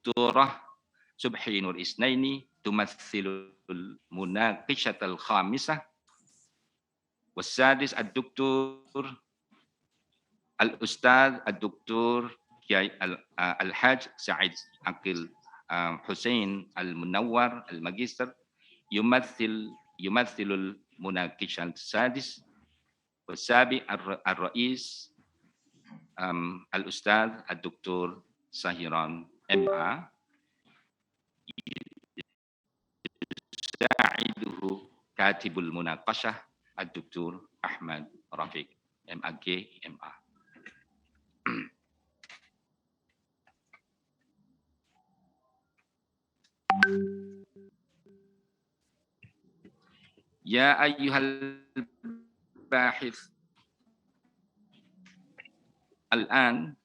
الدكتورة سبحي نور إسنيني تمثل المناقشة الخامسة. والسادس الدكتور الأستاذ الدكتور الحاج سعيد عقيل حسين المنور الماجستر يمثل المناقشة السادس. والسابع الرئيس الأستاذ الدكتور سهيران MA يساعده كاتب المناقشة الدكتور أحمد رفيق MAG MA. يا أيها الباحث، الآن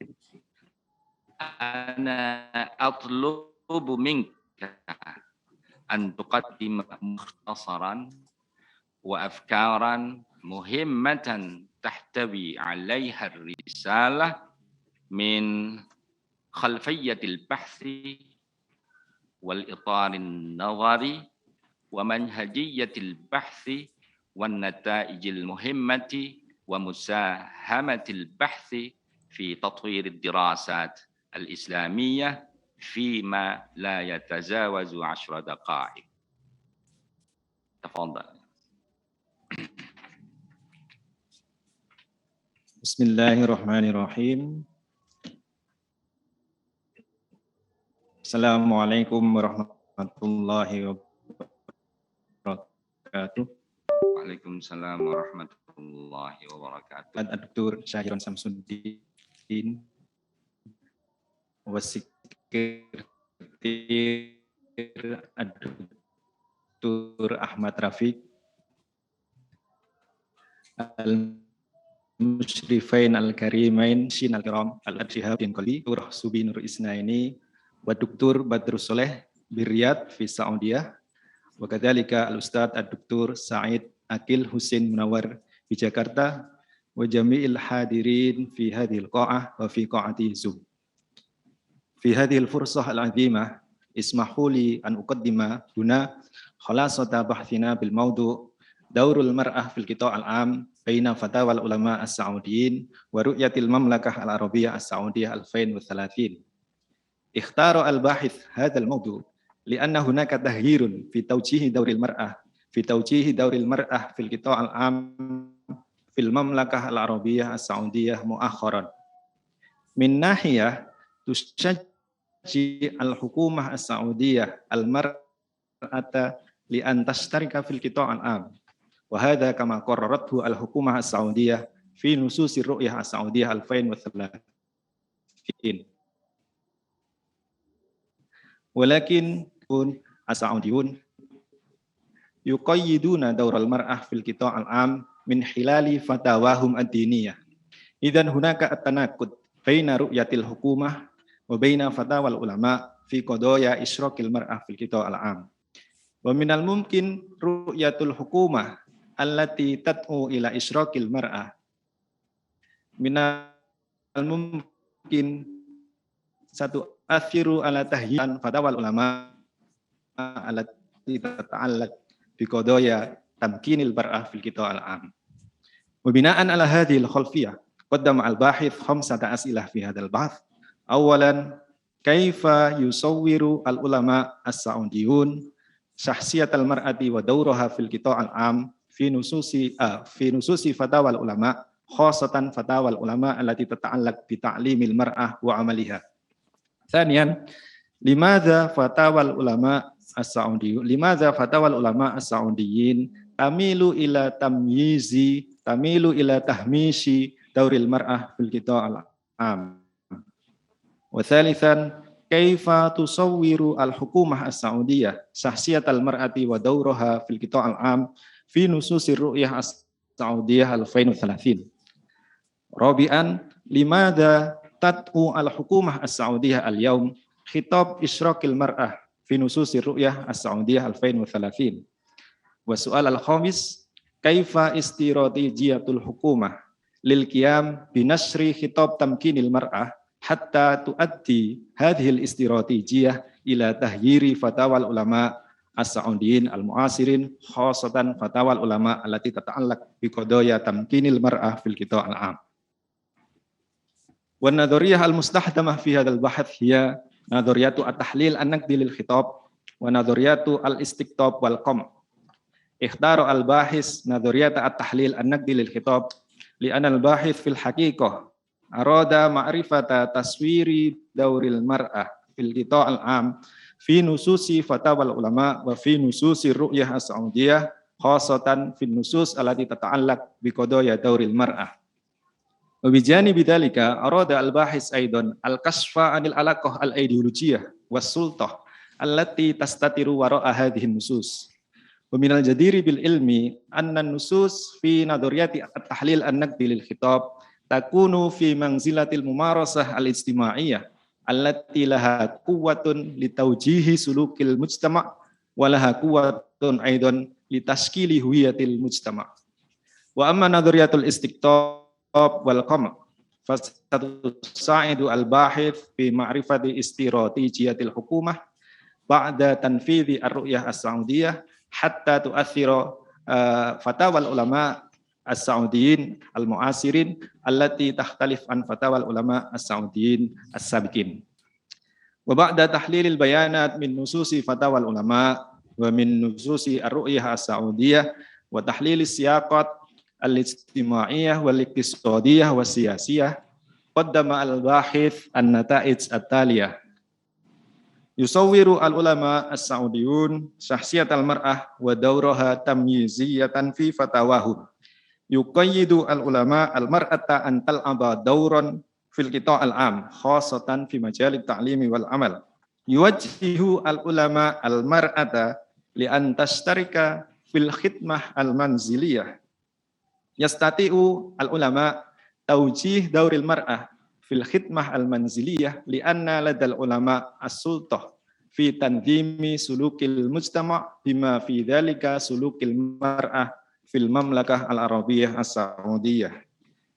أنا أطلب منك أن تقدم مختصرا وأفكارا مهمة تحتوي عليها الرسالة من خلفية البحث والإطار النظري ومنهجية البحث والنتائج المهمة ومساهمة البحث في تطوير الدراسات الإسلامية فيما لا يتجاوز 10 دقائق. تفضل. Bismillahirrahmanirrahim. Assalamualaikum warahmatullahi wabarakatuh. Waalaikumsalam warahmatullahi wabarakatuh. Dr. Syahiran Samsuddin, Wasekretariat Dr. Ahmad Rafiq, Al-Mushrifain Al-Karimain Shin Al-Kiram Al-Adshihab bin Qali Dr. Subi Nur Isnaini wa Dr. Badrus Soleh Biriyad fi Saudiyah wa kadzalika Al-Ustadz Ad-Dr. Sa'id Akil Husin Munawar di Jakarta wa jami'il hadirin fi hadhil qa'ah wa fi qa'ati Zoom. Fi hadhil fursah al-'azimah ismahu li an uqaddima huna khalasata bahthina bil mawdu' daurul mar'ah fil qita' al-'am baina fatawal ulama as-Saudiyin wa ru'yatil mamlakah al-Arabiyyah as-Saudiyah 2030. Ikhtara al-bahith hadha al-mawdu' li'anna hunaka tahyirun fi tawjihi dauril mar'ah fil qita' al-'am fil mamlakah al-Arabiyyah as-Saudiyah mu'akharan. Min nahiyah tusajji al-hukumah as-Saudiyah al-mar'ata li an tashtarika fil qita' al-'am. Wa hadha kama qarrarathu al-hukumah as-Saudiyah fi nususir ru'yah as-Saudiyah 2030. Walakin as-Saudiyun yuqayyiduna daural mar'ah fil qita' al-'am min hilali fatawahum ad-diniyah. Idzan hunaka at-tanaqud baina ru'yatil hukumah wa baina fatawal ulama fi qadaya isyraqil mar'ah fil qita' al-'am. Wa minal mumkin ru'yatul hukumah allati tad'u ila isyraqil mar'ah. Minal mumkin satu athiru ala tahyian fatawal ulama allati tata'allaq bi qadaya tamkinil mar'ah fil qita' al-'am. Wa bina'an ala hadhihi al-khalfiyah qaddama al-bahith 5 as'ilah fi hadzal bahth. Awalan, kaifa yusawwiru al-ulama as-Saudiyun syahsiyatal mar'ati wa dawraha fil qita' al-'am fi nususi fatawal ulama, khasatan fatawal ulama allati tata'allaq bi ta'limil mar'ah wa 'amaliha. Tsaniyan, limadza fatawal ulama as-Saudiyyin tamilu ila tahmisi dauril mar'ah fil qita' al-'am. Wa tsalitsan, kaifa tusawwiru al-hukumah as-Saudiyah syahsiyatal mar'ati wa dawraha fil qita' al-'am fi nususir ru'yah as-Saudiyah 2030. Rabi'an, limadza tad'u al-hukumah as-Saudiyah al-yawm khitab isyraqil mar'ah fi nususir ru'yah as-Saudiyah 2030. Wa su'al al-khamis, kaifa istiratijiyatul hukumah lil qiyam bi nasri khitab tamkinil mar'ah hatta tuaddi hadhil istiratijiyah ila tahyiri fatawal ulama as-Saudiyin al-mu'asirin khasatan fatawal ulama allati tata'allaq bi qadaya tamkinil mar'ah fil qita' al-'am. Wa nadhariyah al-mustahdamah fi hadzal bahath hiya nadhariyatu at-tahlil an-naqdi lil khitab wa nadhariyatu al-istiqtab wal qam. Ikhtara al-bahis nadhariyata at-tahlil an-naqdi lil khitab li anna al-bahith fil haqiqah arada ma'rifata taswiri dauril mar'ah fil qita' al-'am fi nususi fatawal ulama wa fi nususi ru'yah as-Saudiyah khasatan fi nusus allati tata'allaq bi qadaya dauril mar'ah. Wa bi janibi dzalika arada al-bahis aidan al-kasfa 'anil alaqah al-ideologiyah was-sultah allati tastatiru wara'a hadhihi nusus. Wa minal jadiri bil ilmi anna nusus fi nadhariyati at-tahlil an-naqdi lil khitab takunu fi manzilatil mumarasah al-ijtimaiyah allati laha quwwatun li tawjihi sulukil mujtama' wa laha quwwatun aidan li tashkili huwiyatil mujtama'. Wa amma nadhariyatul istiqtab wal qam' fasatusa'idu al-bahith fi ma'rifati istiratijiyatil hukumah ba'da tanfidhi ar-ru'yah as-Saudiyah hatta tu'athira fatawal ulama as-Saudiyin al-mu'asirin allati takhtalif an fatawal ulama as-Saudiyin as-sabiqin. Wa ba'da tahlilil bayanat min nususi fatawal ulama wa min nususi ar-ru'yah as-Saudiyah wa tahlilis siyaqat al-ijtimaiyah wal iqtisadiyah was siyasiyah qaddama al-bahith an-nata'ij at-taliyah. Yusawwiru al-ulama as-Saudiyun syahsiyat al-mar'ah wa dawraha tamyiziyatan fi fatawahum. Yuqayyidu al-ulama al-mar'ata an tal'aba dawran fil qita' al-'am khasatan fi majalit ta'limi wal amal. Yuwajjihu al-ulama al-mar'ata li an tashtarika fil khidmah al-manziliyah. Yastati'u al-ulama tawjih dawril mar'ah fil khidmah al-manziliyah li anna ladal ulama as-sultah fi tanzimi sulukil mujtama' bima fi dhalika sulukil mar'ah fil mamlakah al-arabiyyah as-Saudiyah.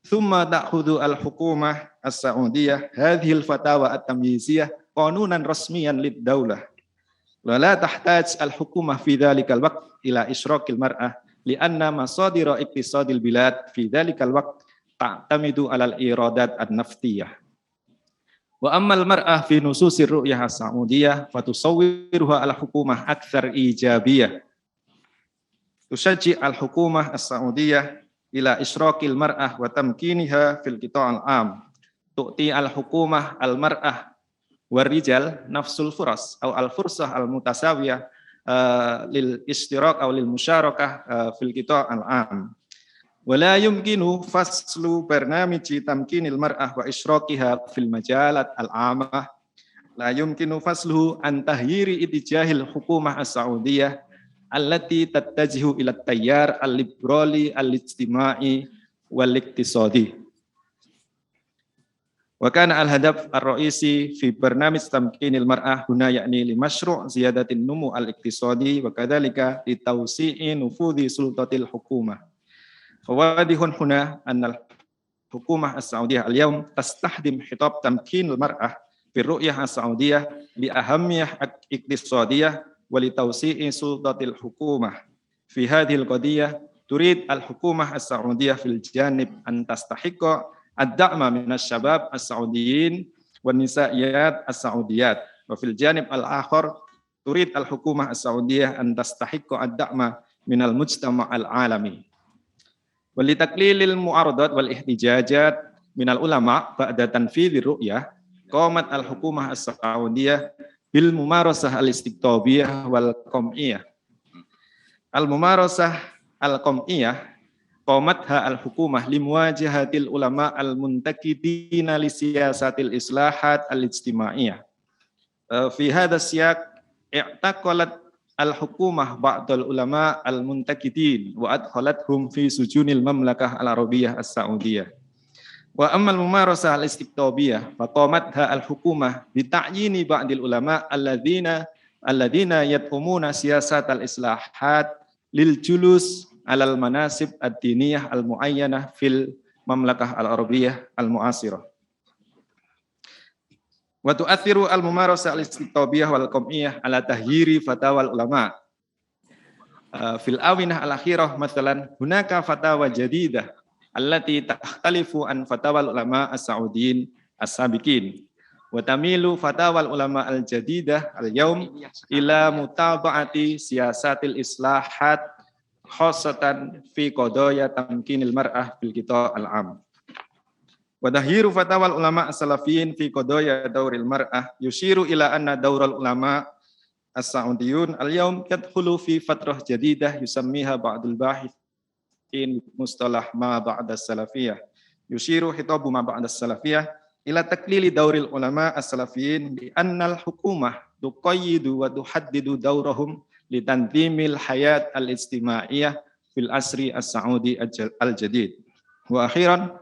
Thumma ta'khudhu al-hukumah as-Saudiyah hadhihi al-fatawa at-tamyiziyah qanunan rasmiyan lid-daulah. Wa la tahtaj al-hukumah fi dhalika al-waqt ila isyraqil mar'ah li anna masadira iqtisadil bilad fi dhalika al-waqt ta'tamidu 'alal iradat an-naftiyah. Wa ammal mar'ah fi nususir ru'yah as-Saudiyah fatusawwiruha al-hukumah aktsar ijabiyah. Tusajji al-hukumah as-Saudiyah ila isyraqil mar'ah wa tamkiniha fil qita' al-'am. Tu'ti al-hukumah al-mar'ah war-rijal nafsul furas aw al-fursah al-mutasawiyah lil istiraq aw lil musyarakah fil qita' al-'am. Wala yumkinu faslu barnamiji tamkinil mar'ah wa isyraqihha fil majalat al-'amah. La yumkinu fasluhu an tahyiri itijahil hukumah as-Saudiyah allati tattajihu ila tayyar al-liberali al-ijtima'i wal-iqtisadi. Wa kana al-hadaf ar-ra'isi fi barnamij tamkinil mar'ah huna ya'ni li masyru' ziyadatin numu al-iqtisadi wa kadzalika li tawsi'i nufudhi sultatil hukumah. Fawadihun huna anna al-hukumah as-Saudiyah al-yawm tastahdim khitab tamkinil mar'ah fi ru'yah as-Saudiyah li ahammiyah iqtisadiyah wa li tawsi'i sultatil hukumah. Fi hadhil qadiyah turid al-hukumah as-Saudiyah fil janib an tastahiqqa ad-da'ma min asy-syabab as-Saudiyin wan nisa'iyat as-Saudiyat. Wa fil janib al-akhar turid al-hukumah as-Saudiyah an tastahiqqa ad-da'ma min al-mujtama' al-'alami. Wa li taqlilil mu'aradat wal ihtijajat min al-ulama ba'da tanfidhir ru'yah qamat al-hukumah as-Saudiyah bil mumarasah al-istiqtabiyah wal qam'iyah. Al-mumarasah al-qam'iyah qamatha al-hukumah limuwajahatil ulama al-muntakidina li siyasatil islahat al-ijtimaiyah. Fi hadha siyaq i'taqalat al-hukumah ba'dal ulama al-muntakidin wa adkhalathum fi sujunil mamlakah al-arabiyyah as-Saudiyah. Wa ammal mumarasah al-istiqtabiyah faqamatha al-hukumah bi ta'yini ba'dil ulama alladhina yad'umuna siyasatal islahat lil julus alal manasib ad-diniyah al-muayyanah fil mamlakah al-arabiyyah al-mu'asirah. Wa tu'athiru al-mumarasah al-istiqtabiyah wal qam'iyah ala tahyiri fatawal ulama. Fil awinah al-akhirah mathalan hunaka fatawa jadidah allati takhtalifu an fatawal ulama as-saudiyin as-sabiqin wa tamilu fatawal ulama al-jadidah al-yaum ila mutaba'ati siyasatil islahat khassatan fi qadaya tamkinil mar'ah fil qita' al-am. Wa tahyiru fatawal ulama as-salafiyin fi qadaya dauril mar'ah yushiru ila anna daural ulama as-Saudiyun al-yawm yadkhulu fi fatrah jadidah yusammiha ba'dul bahithin mustalah ma ba'da salafiyah yushiru hitabu ma ba'da salafiyah ila taklili dauril ulama as-salafiyin bi annal hukumah tuqayyidu wa tuhaddidu daurahum li tanzimil hayat al-ijtimaiyah fil asri as-Saudi al-jadid. Wa akhiran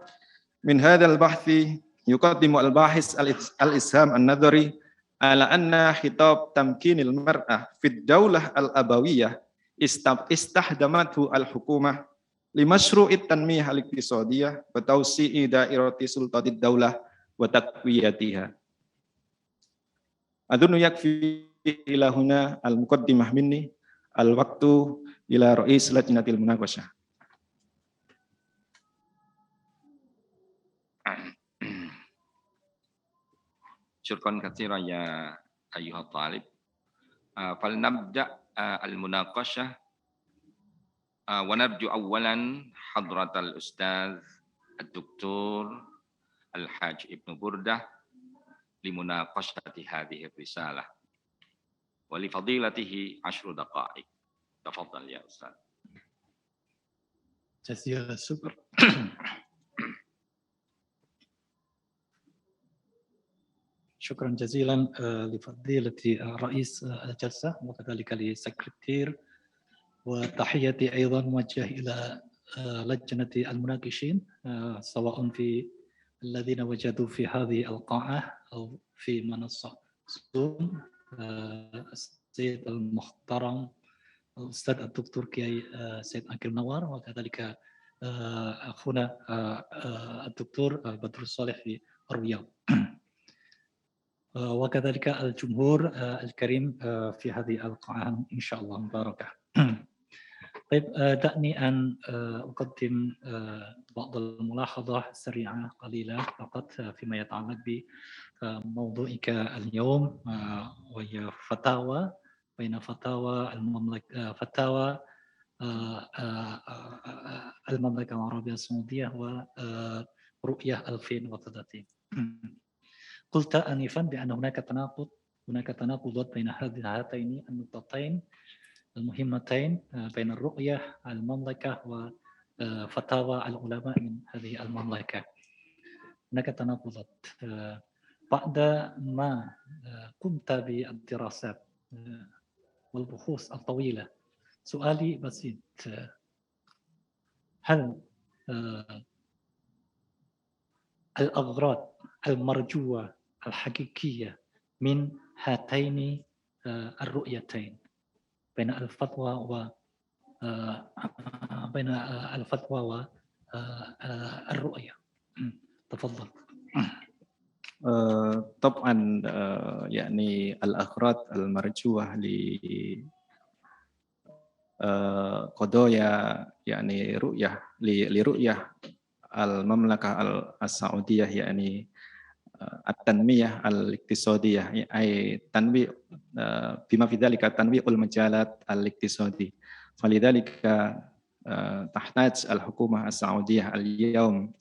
min hadzal bahthi yuqaddimu al-bahis al-isham an-nadhari ala anna khitab tamkinil mar'ah fid daulah al-abawiyah istahdamathu al-hukumah limasyru'it tanmiyah al-iqtisadiyah wa tawsi'i dairati sultatid daulah wa taqwiyatiha. Adunu yakfi ila huna al-muqaddimah minni al-waqtu ila ra'is lajnatil munaqashah. Syukran katsiran ya ayyuhat talib. Falnabda al-munaqashah wa narju awwalan hadratal ustaz ad-doktor Al-Hajj Ibnu Burdah limunaqashati hadhihi risalah wa li fadilatihi 10 daqa'iq. Tafadhal ya ustaz. Jazakallahu syukur. شكرا جزيلا لفضيلة رئيس الجلسة وكذلك للسكرتير وتحياتي أيضا موجه إلى لجنة المناقشين سواء في الذين وجدوا في هذه القاعة أو في منصة زوم السيد المحترم الأستاذ الدكتور كياي سيد أنكل نوار وكذلك أخونا الدكتور بدر الصالح في الرياض وكذلك الجمهور الكريم في هذه القاعة إن شاء الله مباركة. طيب دعني أن أقدم بعض الملاحظة سريعة قليلة فقط فيما يتعلق بموضوعك اليوم وهي فتاوى بين فتاوى المملكة فتاوى المملكة العربية السعودية ورؤية 2030. قلت آنفا بأن هناك تناقضات بين هاتين النقطتين المهمتين بين الرؤية المملكة وفتاوى العلماء من هذه المملكة. هناك تناقضات. بعد ما قمت بالدراسات والبحوث الطويلة سؤالي بسيط، هل الأغراض المرجوة الحقيقية من هاتين الرؤيتين بين الفتوى والرؤية؟ تفضل. طبعا يعني الأغراض المرجوة لقضايا يعني لرؤية المملكة السعودية يعني التنمية الاقتصادية أي تنمية بما في ذلك تنمية المجالات الاقتصادية. فلذلك تحتاج الحكومة السعودية اليوم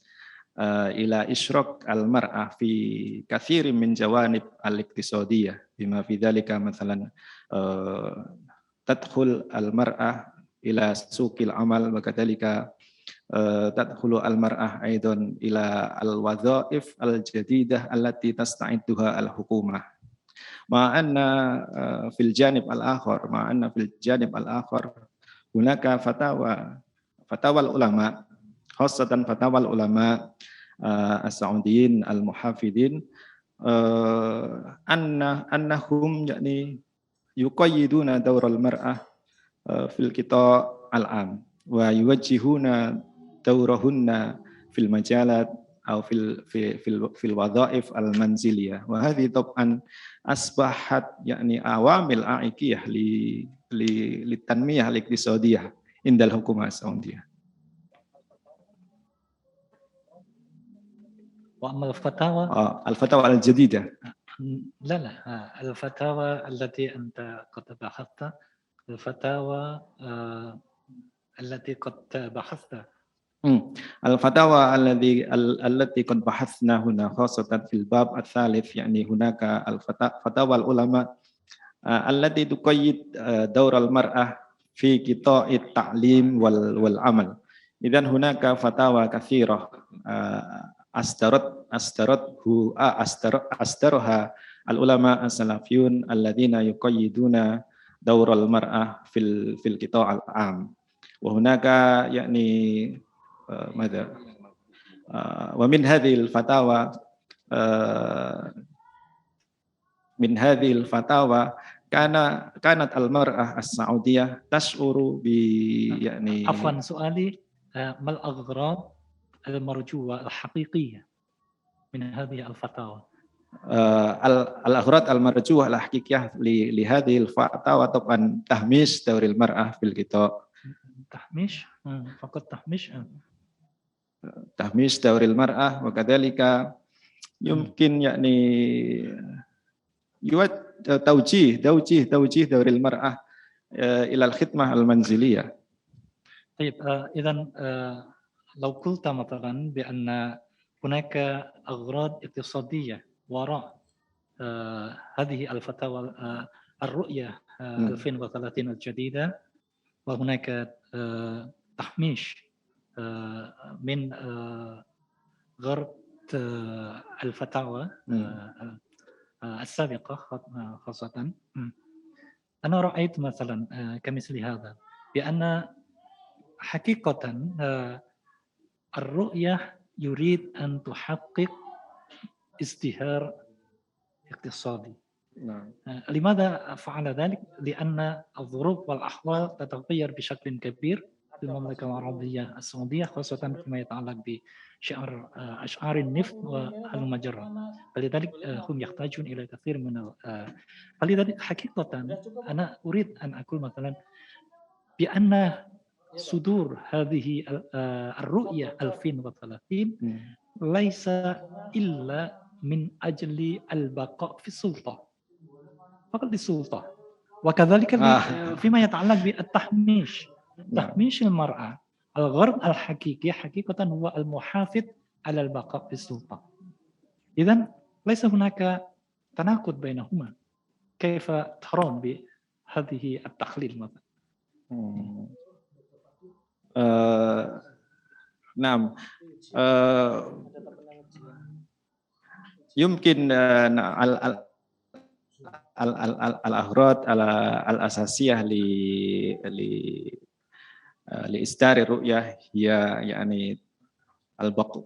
إلى إشراك المرأة في كثير من جوانب الاقتصادية بما في ذلك مثلا تدخل المرأة إلى سوق العمل وكذلك تدخل المرأة أيضا إلى الوظائف الجديدة التي تستعدها الحكومة. مع أن في الجانب الآخر هناك فتاوى العلماء خاصة فتاوى العلماء السعوديين المحافظين أنهم يعني يقيدون دور المرأة في القطاع العام ويوجهون دورهن في المجالات أو في الوظائف المنزلية، وهذه طبعا أصبحت يعني عوامل عائقية للتنمية الاقتصادية عند الحكومة السعودية. وأما الفتاوى الفتاوى الجديدة، لا الفتاوى التي أنت قد بحثت، الفتاوى التي قد بحثت الفتاوى التي قد بحثنا هنا خاصة في الباب الثالث، يعني هناك الفتاوى العلماء التي تقيد دور المرأة في قطاع التعليم والعمل. إذن هناك فتاوى كثيرة أصدرها العلماء السلفيون الذين يقيدون دور المرأة في القطاع العام. وهناك يعني ومن هذه الفتاوى كانت المرأة السعودية تشعر يعني عفوا سؤالي ما الأغراض المرجوة الحقيقية من هذه الفتاوى؟ الأغراض المرجوة الحقيقية لهذه الفتاوى طبعا تهميش دور المرأة في القطاع. تهميش فقط تهميش دور المرأة، وكذلك يمكن يعني توجيه دور المرأة إلى الخدمة المنزلية. طيب إذا لو قلت مثلا بأن هناك أغراض اقتصادية وراء هذه الفتاوى الرؤية 2030 الجديدة، وهناك تحميش من غرض الفتاوى السابقة خاصة، أنا رأيت مثلا كمثل هذا بأن حقيقة الرؤية يريد أن تحقق ازدهار اقتصادي. لماذا فعل ذلك؟ لأن الظروف والأحوال تتغير بشكل كبير في المملكة العربية السعودية، خاصة فيما يتعلق بأشعار النفط والمجرة، فلذلك هم يحتاجون إلى كثير من فلذلك حقيقة أنا أريد أن أقول مثلا بأن صدور هذه الرؤية 2030 ليس إلا من أجل البقاء في السلطة، فقط للسلطة، وكذلك فيما يتعلق بالتحميش، تحميش المرأة. الغرض الحقيقي حقيقة هو المحافظ على البقاء في السلطة. إذن ليس هناك تناقض بينهما. كيف ترون بهذه التحليل مثلا؟ نعم، يمكن الأغراض الأساسية لإصدار الرؤية هي يعني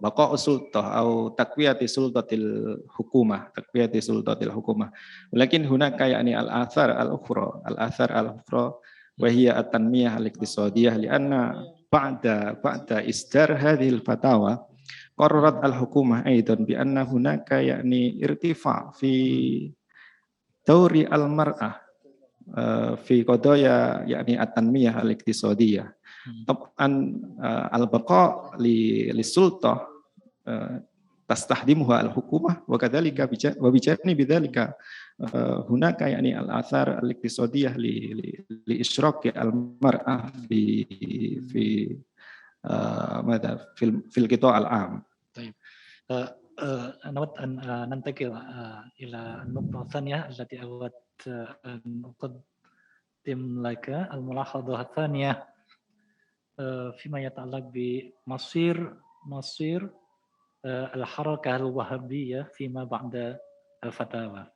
بقاء السلطة أو تقوية سلطة الحكومة، ولكن هناك يعني الآثار الأخرى وهي التنمية الاقتصادية، لأن بعد إصدار هذه الفتاوى قررت الحكومة أيضا بأن هناك يعني ارتفاع في دور المرأة في قضايا يعني التنمية الاقتصادية. طبعا البقاء للسلطة تستخدمها الحكومة، وكذلك وبجانب ذلك هناك يعني الآثار الاقتصادية لإشراك المرأة في القطاع العام. طيب نود أن ننتقل إلى النقطة الثانية التي أردت أن أقدم لك، الملاحظة الثانية فيما يتعلق بمصير الحركة الوهابية فيما بعد الفتاوى.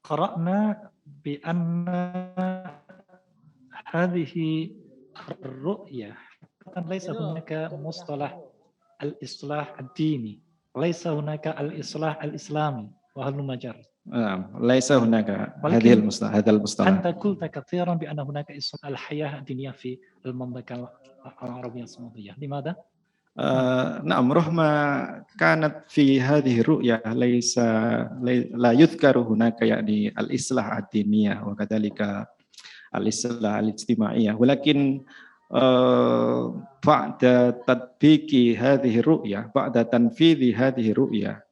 قرأنا بأن هذه الرؤية ليس هناك مصطلح الإصلاح الديني، ليس هناك الإصلاح الإسلامي وهلم جر. ليس هناك هذا المصطلح. أنت قلت كثيرا بأن هناك إصلاح الحياة الدينية في المملكة العربية السعودية، لماذا؟ نعم رغم كانت في هذه الرؤية لا يذكر هناك يعني الإصلاح الدينية وكذلك الإصلاح الاجتماعية، ولكن بعد تطبيق هذه الرؤية، بعد تنفيذ هذه الرؤية،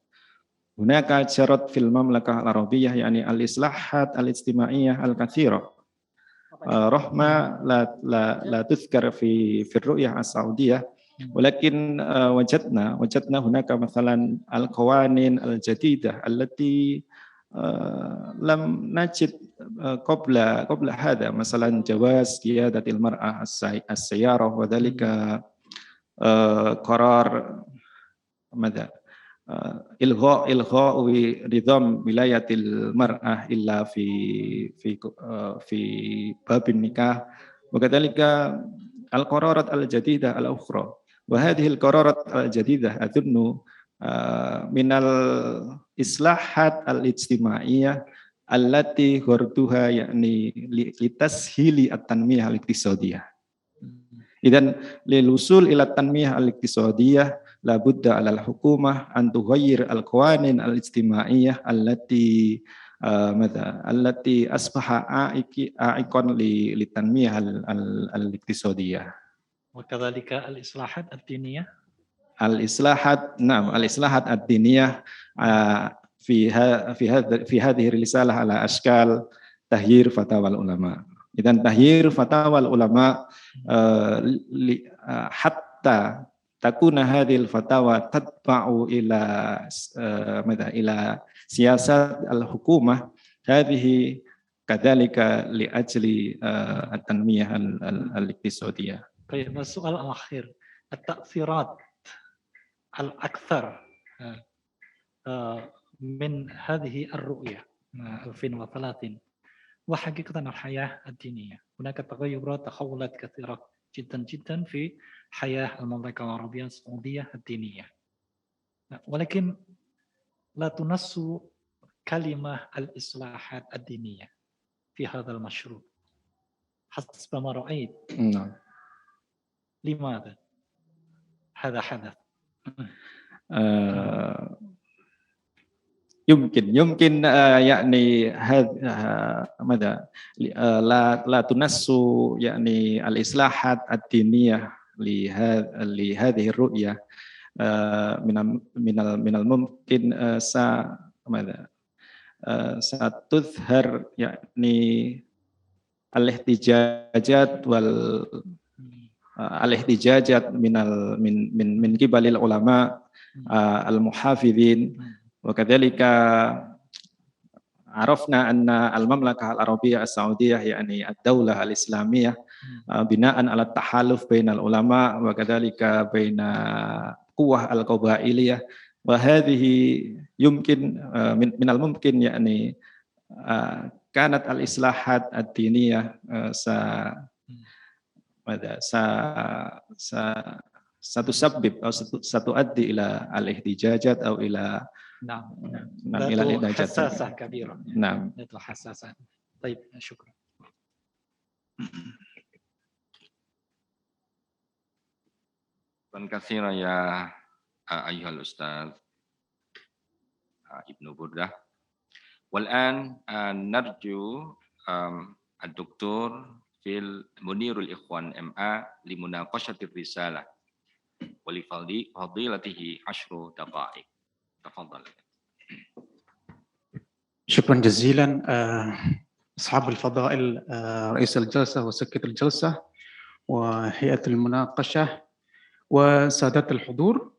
هناك جرت في المملكة العربية يعني الإصلاحات الاجتماعية الكثيرة، رغم لا تذكر في الرؤية السعودية، ولكن وجدنا هناك مثلا القوانين الجديدة التي لم نجد قبل هذا، مثلا جواز قيادة المرأة السيارة، وذلك قرار ماذا إلغاء نظام ولاية المرأة إلا في باب النكاح، وكذلك القرارات الجديدة الأخرى. وهذه القرارات الجديدة أظن من الإصلاحات الاجتماعية التي غرضها يعني لتسهيل التنمية الاقتصادية. إذن للوصول إلى التنمية الاقتصادية لابد على الحكومة أن تغير القوانين الاجتماعية التي أصبح عائقا للتنمية الاقتصادية. وكذلك الإصلاحات الدينية. الإصلاحات الدينية في هذه الرسالة على أشكال تغيير فتاوى العلماء. إذن تغيير فتاوى العلماء حتى تكون هذه الفتاوى تتبع إلى سياسات الحكومة، هذه كذلك لأجل التنمية الاقتصادية. طيب السؤال الأخير، التأثيرات الأكثر من هذه الرؤية 2030 وحقيقة الحياة الدينية. هناك تحولات كثيرة جدا في حياة المملكة العربية السعودية الدينية، ولكن لا تنص كلمة الإصلاحات الدينية في هذا المشروع حسب ما رأيت. نعم. لماذا هذا حدث؟ يمكن يعني ماذا لا تنص يعني الإصلاحات الدينية لهذه الرؤية. من الممكن ستظهر يعني الاحتجاجات من قبل العلماء المحافظين، وكذلك عرفنا أن المملكة العربية السعودية يعني الدولة الإسلامية بناء على التحالف بين العلماء وكذلك بين قوة القبائلية، وهذه يمكن من الممكن يعني كانت الإصلاحات الدينية ستسبب أو ستؤدي إلى الاحتجاجات أو إلى إلى حساسة كبيرة. نعم. حساسة. طيب شكرا. Terima kasih ya Ayuhal Ustaz Ibnu Burdah. والآن نرجو الدكتور منير الإخوان MA لمناقشة الرسالة ولفضيلته 10 دقائق. تفضل. شكرا جزيلا أصحاب الفضائل، رئيس الجلسة وسكرتير الجلسة وهيئة المناقشة وسادة الحضور.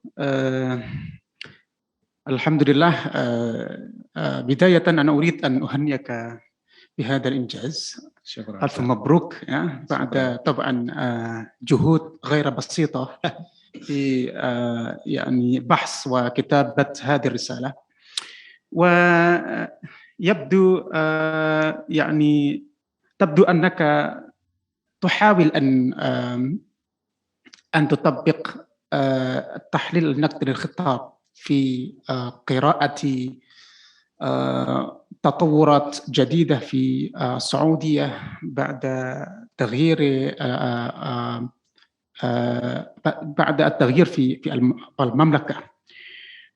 الحمد لله. بداية أنا أريد أن أهنئك بهذا الإنجاز. شكرا. ألف مبروك بعد طبعا جهود غير بسيطة في يعني بحث وكتابة هذه الرسالة، ويبدو يعني تبدو أنك تحاول أن تطبق التحليل النقدي للخطاب في قراءة تطورات جديدة في السعودية بعد تغيير بعد التغيير في المملكة.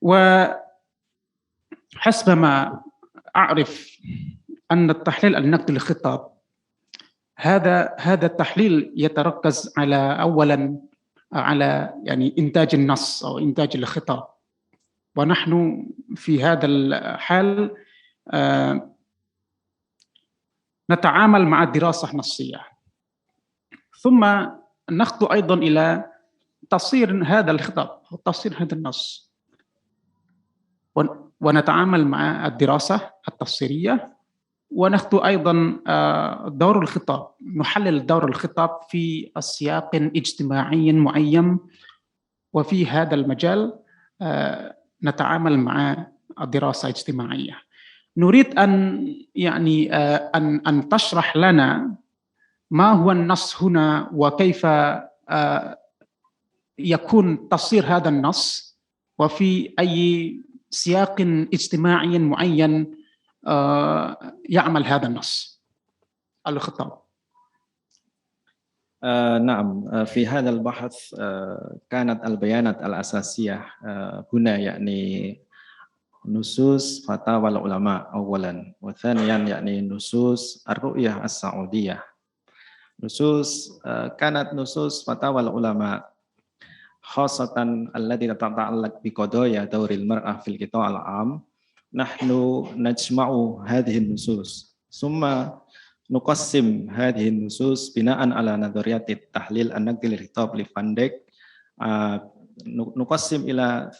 وحسب ما أعرف أن التحليل النقدي للخطاب هذا التحليل يتركز أولا على يعني إنتاج النص أو إنتاج الخطاب، ونحن في هذا الحال نتعامل مع دراسة نصية، ثم نخطو أيضا إلى تصير هذا الخطاب أو تصير هذا النص، ونتعامل مع الدراسة التفسيرية، ونخطو أيضا دور الخطاب، نحلل دور الخطاب في سياق اجتماعي معين، وفي هذا المجال نتعامل مع الدراسة الاجتماعية. نريد أن تشرح لنا ما هو النص هنا، وكيف يكون تصير هذا النص، وفي أي سياق اجتماعي معين يعمل هذا النص الخطاب. نعم، في هذا البحث كانت البيانات الأساسية هنا يعني نصوص فتاوى العلماء أولا، وثانيا يعني نصوص الرؤية السعودية. كانت نصوص فتاوى العلماء خاصة التي تتعلق بقضايا دور المرأة في القطاع العام. نحن نجمع هذه النصوص ثم نقسم هذه النصوص بناء على نظريات التحليل النقدي للخطاب لفانديك. نقسم إلى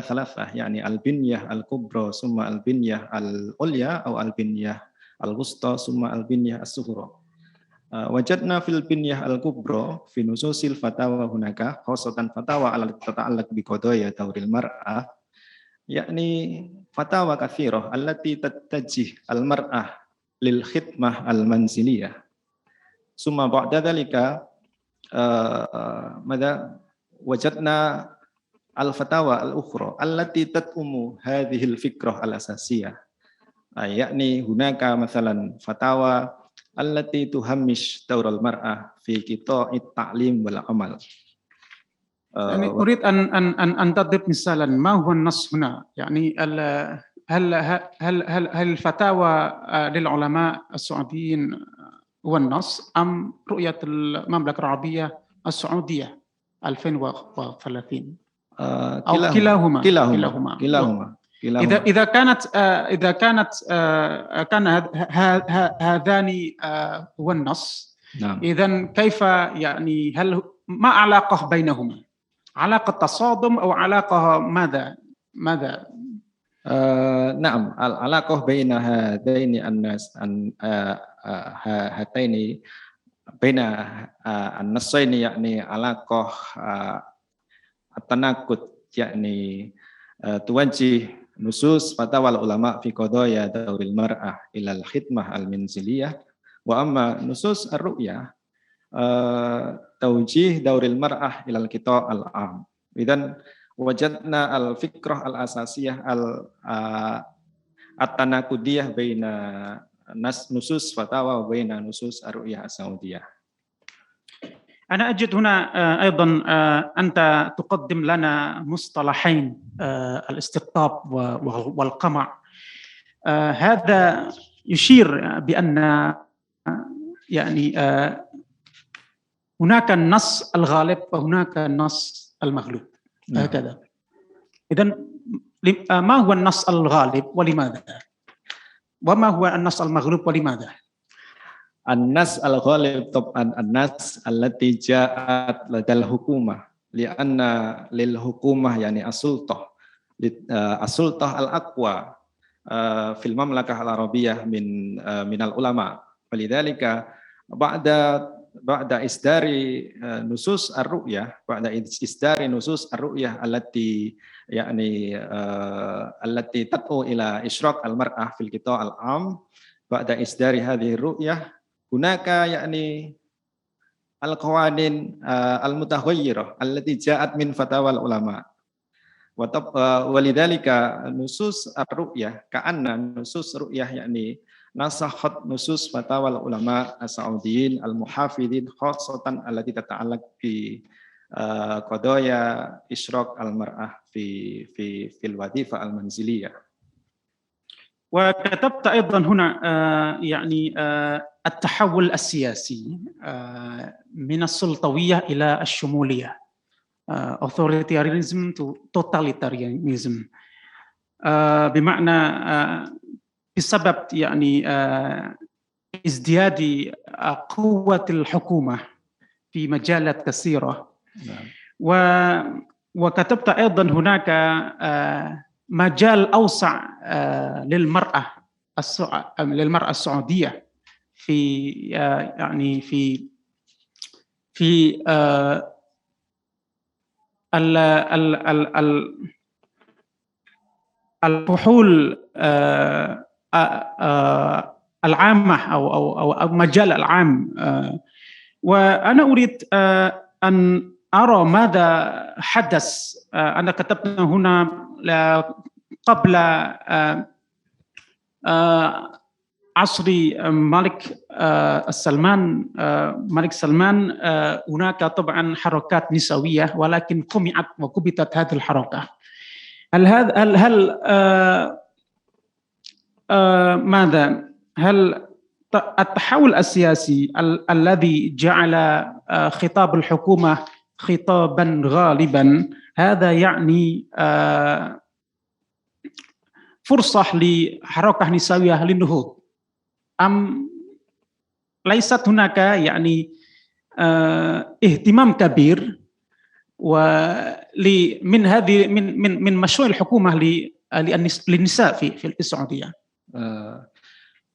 ثلاثة يعني البنية الكبرى، ثم البنية العليا أو البنية الوسطى، ثم البنية الصغرى. وجدنا في البنية الكبرى في نصوص الفتاوى هناك خاصة فتاوى التي تتعلق بقضايا دور المرأة، يعني فتاوى كثيرة التي تتجه المرأة للخدمة المنزلية. ثم بعد ذلك وجدنا الفتاوى الأخرى التي تتم هذه الفكرة الأساسية، يعني هناك مثلا فتاوى التي تهمش دور المرأة في قطاع التعليم والعمل. يعني أريد أن تضرب مثالا، ما هو النص هنا؟ يعني هل الفتاوى للعلماء السعوديين هو النص، أم رؤية المملكة العربية السعودية 2030؟ أو كلاهما. إذا كان هذان هو النص، نعم. إذن كيف يعني ما علاقة بينهما؟ علاقة تصادم أو علاقة ماذا؟ نعم، العلاقة بين هذين بين النصين يعني علاقة التناقض، يعني توجه نصوص فتاوى العلماء في قضايا دور المرأة إلى الخدمة المنزلية، وأما نصوص الرؤية توجيه دور المرأة إلى القطاع العام. إذن وجدنا الفكرة الأساسية التناقضية بين نصوص فتاوى وبين نصوص الرؤية السعودية. أنا أجد هنا أيضا أنت تقدم لنا مصطلحين، الاستقطاب والقمع. هذا يشير بأن يعني هناك النص الغالب وهناك النص المغلوب، هكذا. إذن ما هو النص الغالب ولماذا؟ وما هو النص المغلوب ولماذا؟ النص الغالب طبعا النص التي جاءت لدى الحكومة، لأن للحكومة يعني السلطة الأقوى في المملكة العربية من العلماء، فلذلك بعد إصدار نصوص الرؤية، التي يعني التي تدعو إلى إشراك المرأة في القطاع العام، بعد إصدار هذه الرؤية هناك يعني القوانين المتغيرة التي جاءت من فتاوى العلماء. Walidhalika nusus ar-ru'yah ka'anna nusus ru'yah yakni nasakhat nusus fatwa ulama as-Saudiyin al-muhafidhin khassatan allati tata'allaq bi qadaya isyraq al-mar'ah fil wadhifa al-manziliyah. وكتبت أيضا هنا يعني التحول السياسي من السلطوية إلى الشمولية authoritarianism to totalitarianism بمعنى بسبب يعني ازدياد قوة الحكومة في مجالات كثيرة وكتبت أيضا هناك مجال أوسع للمرأة السعودية في يعني في الفحول العامة أو مجال العام وأنا أريد أن أرى ماذا حدث. أنا كتبت هنا قبل عصر ملك سلمان هناك طبعا حركات نسوية ولكن قمعت وكبتت هذه الحركة. هل التحول السياسي الذي جعل خطاب الحكومة خطابا غالبا هذا يعني فرصة لحركة نسوية للنهوض أم ليست هناك يعني اهتمام كبير من مشروع الحكومة للنساء في السعودية؟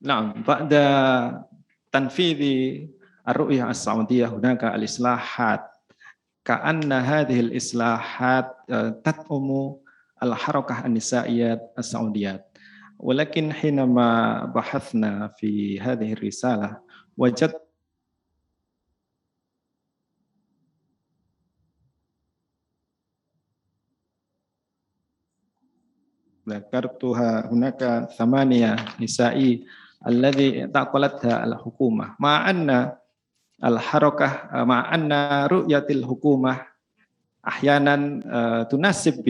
نعم بعد تنفيذ الرؤية السعودية هناك الإصلاحات كأن هذه الإصلاحات تدعم الحركة النسائية السعودية ولكن حينما بحثنا في هذه الرسالة وجدت ذكرتها هناك 8 نسائي الذي تعقلتها الحكومة مع أن الحركة مع أن رؤية الحكومة أحيانا تناسب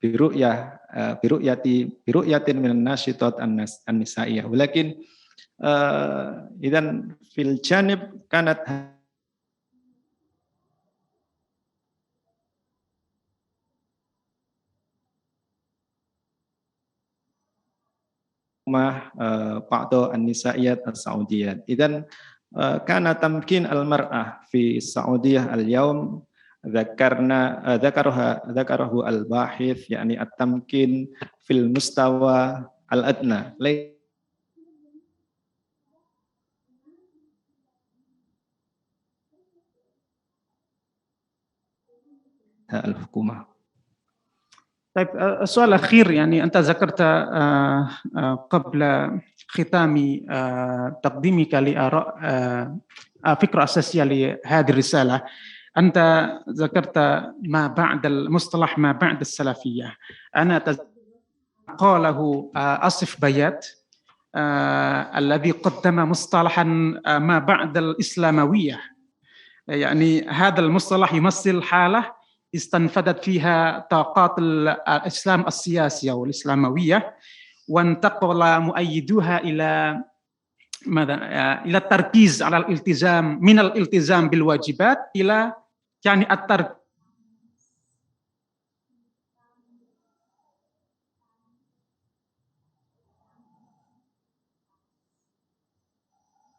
برؤية من الناشطات النسائية ولكن إذن في الجانب كانت بعض النسائيات السعوديات. إذن كان تمكين المرأة في السعودية اليوم ذكره الباحث يعني التمكين في المستوى الأدنى الحكومة. طيب السؤال الأخير يعني أنت ذكرت قبل ختام تقديمك لآراء فكرة أساسية لهذه الرسالة أنت ذكرت ما بعد المصطلح ما بعد السلفية. أنا قاله آصف بيات الذي قدم مصطلحا ما بعد الإسلاموية يعني هذا المصطلح يمثل حالة استنفدت فيها طاقات الإسلام السياسية والإسلاموية وانتقل مؤيدوها إلى ماذا؟ إلى التركيز على الالتزام من الالتزام بالواجبات إلى يعني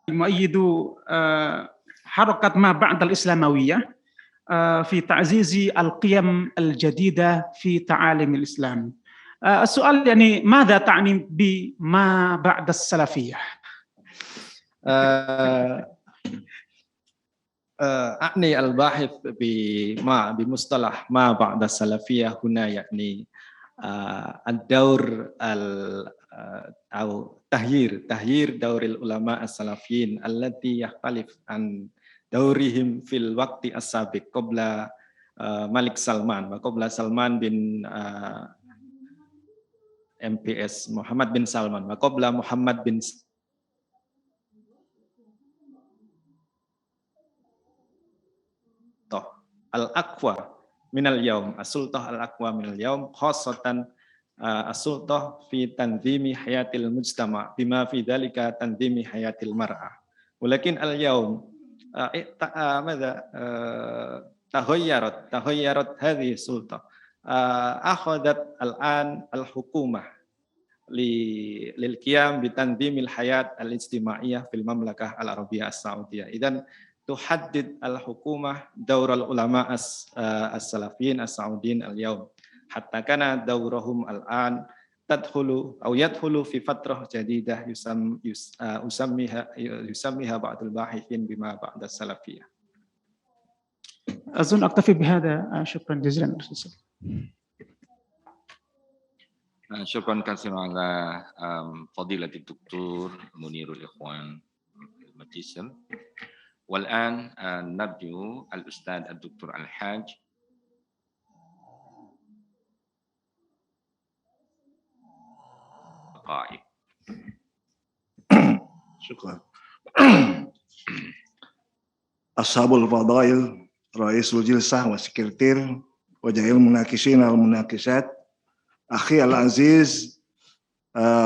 مؤيد حركة ما بعد الإسلاموية في تعزيز القيم الجديدة في تعاليم الإسلام. السؤال يعني ماذا تعني بما بعد السلفية؟ أعني الباحث بمصطلح ما بعد السلفية هنا يعني الدور أو تغيير دور العلماء السلفيين الذي يختلف عن دورهم في الوقت السابق قبل Malik Salman wa qabla Salman bin MPS Muhammad bin Salman wa qabla Muhammad bin al-aqwa minal yaum, as-sultah al-aqwa minal yaum khassatan as-sultah fi tanzimi hayatil mujtama bima fi dhalika tanzimi hayatil mar'ah. Walakin al-yaum ماذا تغيرت هذه السلطة أخذت الآن الحكومة للقيام بتنظيم الحياة الاجتماعية في المملكة العربية السعودية. إذن تحدد الحكومة دور العلماء السلفيين السعوديين اليوم حتى كان دورهم الآن يدخل في فترة جديدة يسميها بعض الباحثين بما بعد السلفية. أظن أكتفي بهذا. شكرا جزيلا أستاذ. شكرا كثيرا على فضيلة الدكتور منير الإخوان المتيسر. والآن نرجو الأستاذ الدكتور الحاج قائد. شكرا. Ashabul Fadail, Raisul Jilsah wa Sekretir, Wajahil Munakisin al-Munakisat, Akhi al-Aziz,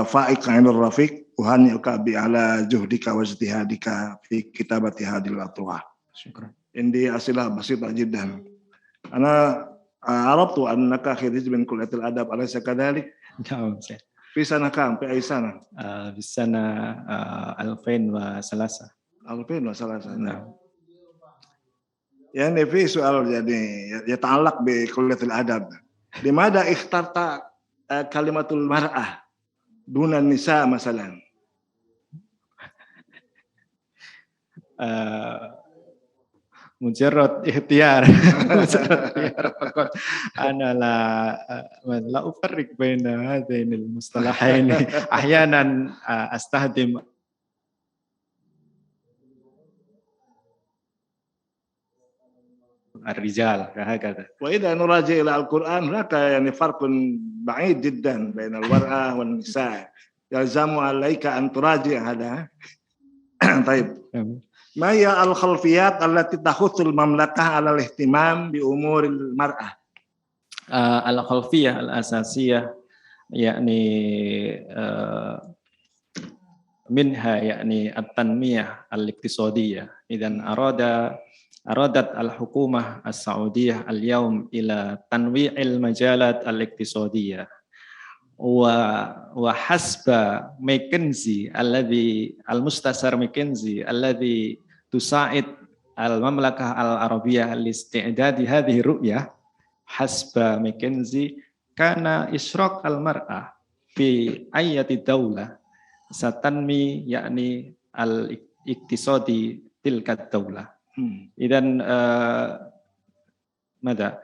Fa'iq Ainur Rafiq, Uhani'uka bi'ala juhdika wa ijtihadika fi kitabati hadil atwa. Syukran. Indi asilah basita jiddan. Ana arabtu annaka khirij min kullatil adab alaysa kadhalik? Na'am, Syekh. Fi sana kam? Fi ay sana? Fi sana 2003. 2003. Na'am. يعني في سؤال يعني يتعلق بكلية الأدب. لماذا اخترت كلمة المرأة دون النساء مثلا؟ مجرد اختيار فقط. أنا لا أفرق بين هذين المصطلحين. أحيانا أستخدم الرجال هكذا. وإذا نراجع إلى القرآن هناك يعني فرق بعيد جدا بين المرأة والنساء. يلزم عليك أن تراجع هذا. طيب. ما هي الخلفيات التي تخص المملكة على الاهتمام بأمور المرأة؟ الخلفية الأساسية يعني منها يعني التنمية الاقتصادية. إذا أرادت الحكومة السعودية اليوم إلى تنويع المجالات الاقتصادية وحسب ماكنزي المستشار ماكنزي الذي تساعد المملكة العربية لاستعداد هذه الرؤية. حسب ماكنزي كان إشراك المرأة في أي دولة ستنمي يعني الاقتصاد تلك الدولة. إذن ماذا؟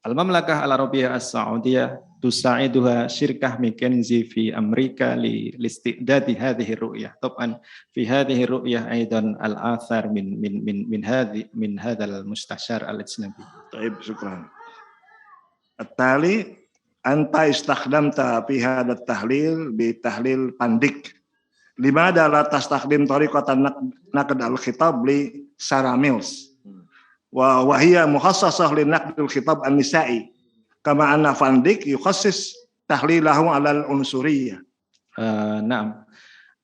المملكة العربية السعودية تساعدها شركة ماكنزي في أمريكا لاستعداد هذه الرؤية. طبعا في هذه الرؤية أيضا الآثار من هذا المستشار الأجنبي. طيب شكرا. التالي أنت استخدمت في هذا التحليل بتحليل بنديك. لماذا لا تستخدم طريقة نقد الخطاب لسارة ميلز وهي مخصصة لنقد الخطاب النسائي كما أن فان ديك يخصص تحليله على العنصرية؟ نعم،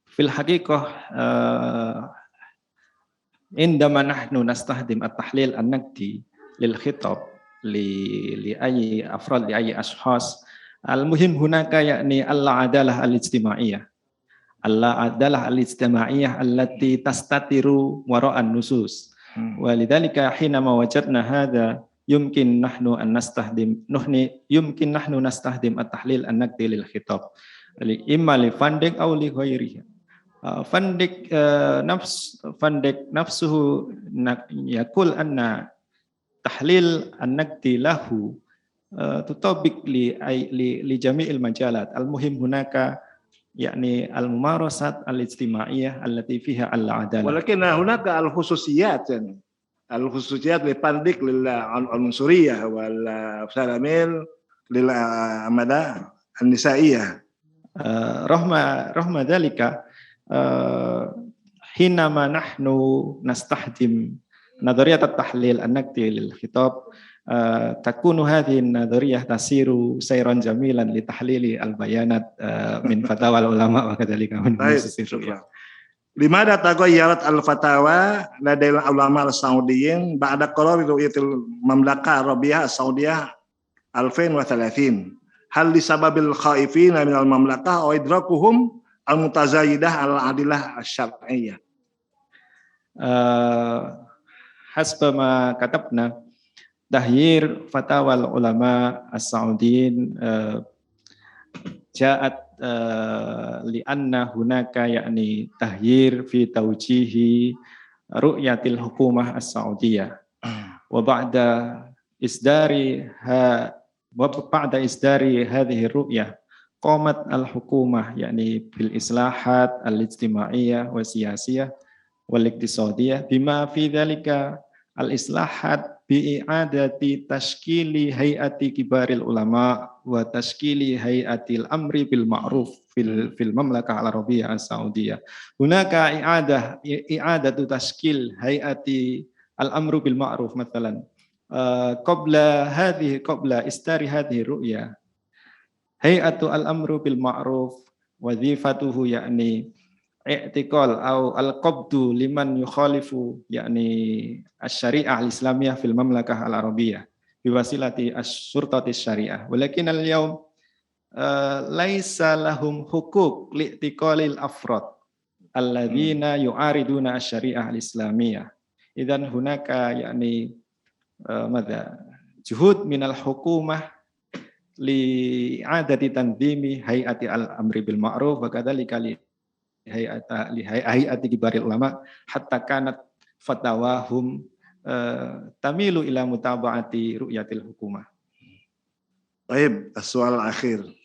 في الحقيقة عندما نحن نستخدم التحليل النقدي للخطاب لأي أفراد لأي أشخاص، المهم هناك يعني العدالة الاجتماعية. العدالة الاجتماعية التي تستتر وراء النصوص. ولذلك حينما وجدنا هذا يمكن نحن نستخدم التحليل النقدي للخطاب إما لفندق أو لغيره. فندق نفسه يقول أن تحليل النقدي له تطبق لجميع المجالات. المهم هناك يعني الممارسات الاجتماعية التي فيها العدالة. ولكن هناك الخصوصيات يعني الخصوصيات للبانديك للعنصرية والسلاميل للمدى النسائية. رغم ذلك حينما نحن نستخدم نظرية التحليل النقدي للخطاب تكون هذه النظرية تسير سيرا جميلا لتحليل البيانات من فتاوى العلماء وكذلك من نصوص الرؤية. لماذا تغيرت الفتاوى لدى العلماء السعوديين بعد قرار رؤية المملكة العربية السعودية 2030؟ هل لسبب الخائفين من المملكة أو إدراكهم المتزايدة على العدالة الشرعية؟ حسب ما كتبنا تغيير فتاوى العلماء السعوديين جاءت لأن هناك يعني تغيير في توجيه رؤية الحكومة السعودية وبعد إصدار هذه الرؤية قامت الحكومة يعني بالإصلاحات الاجتماعية والسياسية والاقتصادية بما في ذلك الإصلاحات بإعادة تشكيل هيئة كبار العلماء وتشكيل هيئة الأمر بالمعروف في المملكة العربية السعودية. هناك إعادة تشكيل هيئة الأمر بالمعروف مثلا قبل إصدار هذه الرؤية هيئة الأمر بالمعروف وظيفته يعني اعتقال أو القبض لمن يخالف يعني الشريعة الإسلامية في المملكة العربية بوسيلة الشرطة الشريعة، ولكن اليوم ليس لهم حقوق لاعتقال الأفراد الذين يعارضون الشريعة الإسلامية. إذن هناك يعني جهود من الحكومة لإعادة تنظيم هيئة الأمر بالمعروف وكذلك لهيئة كبار العلماء حتى كانت فتاواهم تميل إلى متابعة رؤية الحكومة. طيب السؤال الأخير،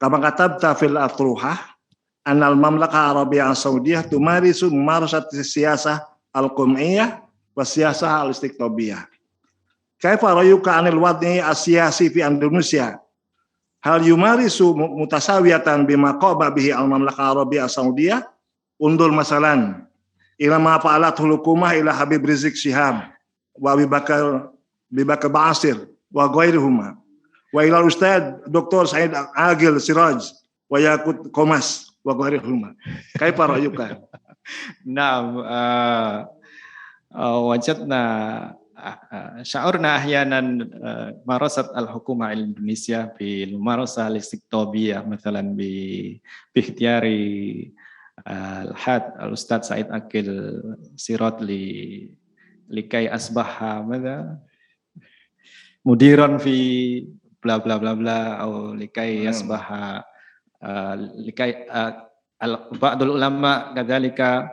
كما كتبت في الأطروحة أن المملكة العربية السعودية تمارس ممارسة السياسة القمعية والسياسة الاستقطابية. كيف رأيك عن الوضع السياسي في إندونيسيا؟ هل يمارس متساوية بما قام به المملكة العربية السعودية؟ انظر مثلا إلى ما فعلته الحكومة إلى حبيب رزق شهاب وأبي بكر بعصر وغيرهما، وإلى الأستاذ دكتور سعيد عاقل سراج وياقوت كوماس وغيرهما. كيف رأيك؟ نعم، وجدنا شعرنا أحيانا مارست الحكومة الإندونيسية بالممارسة الاستقطابية مثلا باختيار الحاد الأستاذ سعيد عاقل سراج لكي أصبح مديرا في بلا بلا بلا بلا أو لكي يصبح لكي بعض العلماء كذلك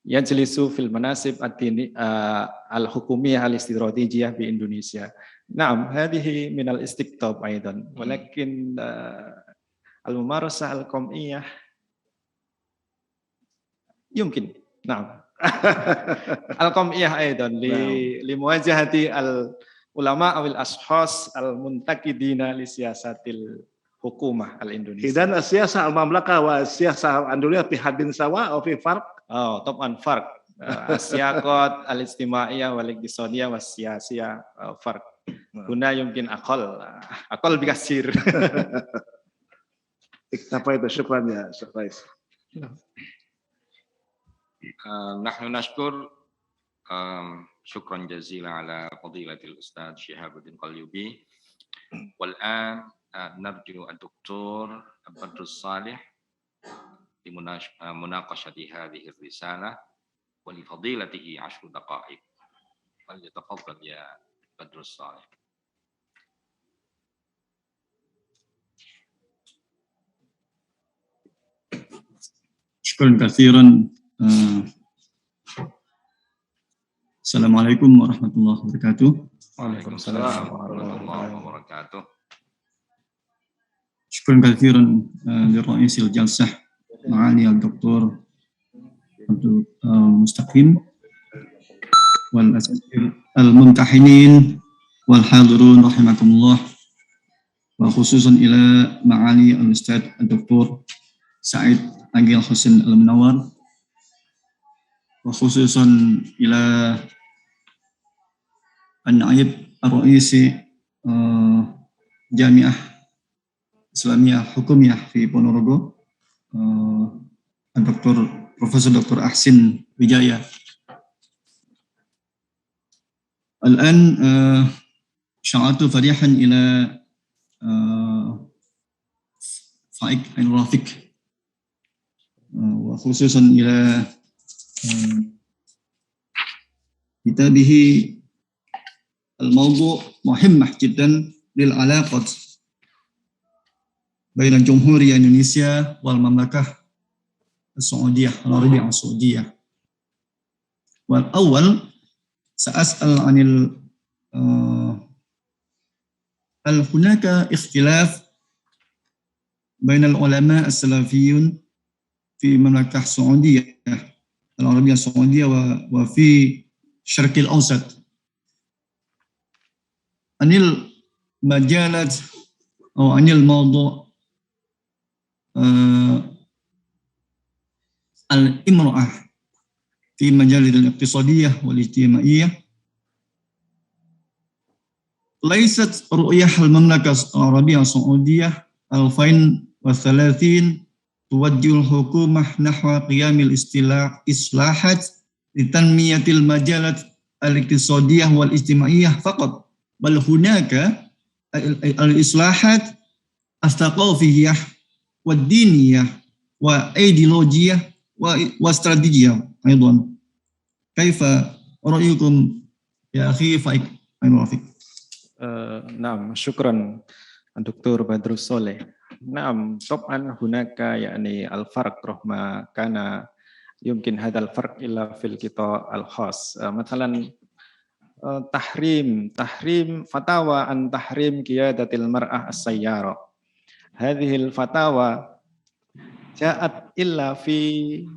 يجلس في المناصب الحكومية الاستراتيجية بإندونيسيا. نعم، هذه من الاستقطاب أيضا، ولكن الممارسة القمعية يمكن، نعم. القمعية أيضا لمواجهة العلماء أو الأشخاص المنتقدين لسياسات الحكومة الإندونيسية. إذن السياسة المملكة والسياسة الإندونيسية في حد سواء أو في فرق؟ طبعا فرق. السياقات الاجتماعية والاقتصادية والسياسية فرق. هنا يمكن أقل بكثير. اكتفيت، شكرا يا شيخ رئيس. نحن نشكر شكرا جزيلا على فضيلة الأستاذ شهاب الدين قليوبي. والآن نرجو الدكتور بدر الصالح لمناقشة هذه الرسالة ولفضيلته 10 دقائق. فليتفضل يا بدر الصالح. شكرا كثيرا. السلام عليكم ورحمة الله وبركاته. وعليكم السلام ورحمة الله وبركاته. شكرا كثيرا لرئيس الجلسة معالي الدكتور عبد المستقيم والأساتذة الممتحنين والحاضرون رحمكم الله، وخصوصا إلى معالي الأستاذ الدكتور سعيد أجيل حسين المنور، وخصوصا إلى النائب الرئيسي جامعة إسلامية حكومية في Ponorogo، الدكتور بروفيسور دكتور أحسن وجاية. الآن شعرت فرحا إلى فائق الرافق، وخصوصا إلى كتابه الموضوع مهم جدا للعلاقة بين الجمهورية إندونيسيا والمملكة السعودية العربية السعودية. والأول سأسأل عن هل هناك اختلاف بين العلماء السلفيون في المملكة السعودية العربية السعودية وفي الشرق الأوسط عن المجالات أو عن الموضوع الامرأة في مجال الاقتصادية والاجتماعية؟ ليست رؤية المملكة العربية السعودية 2030 توجه الحكومة نحو قيام الإصلاحات لتنمية المجالات الاقتصادية والاجتماعية فقط، بل هناك الإصلاحات الثقافية والدينية وأيديولوجية واستراتيجية أيضا. كيف رأيكم يا أخي فائق الرافق؟ نعم، شكرا دكتور بدر الصالح. نعم، طبعا هناك يعني الفرق رغم كان يمكن هذا الفرق إلا في القطاع الخاص. مثلا تحريم فتاوى عن تحريم قيادة المرأة السيارة. هذه الفتاوى جاءت إلا في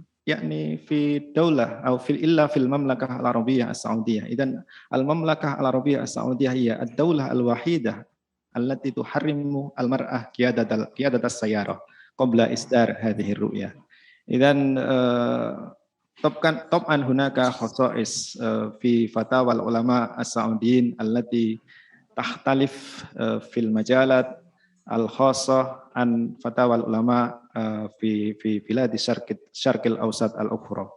الدولة أو إلا في المملكة العربية السعودية. إذن المملكة العربية السعودية هي الدولة الوحيدة التي تحرم المرأة قيادة السيارة قبل إصدار هذه الرؤية. إذن طبعا هناك خصائص في فتاوى العلماء السعوديين التي تختلف في المجالات الخاصة عن فتاوى العلماء في بلاد الشرق الأوسط الأخرى.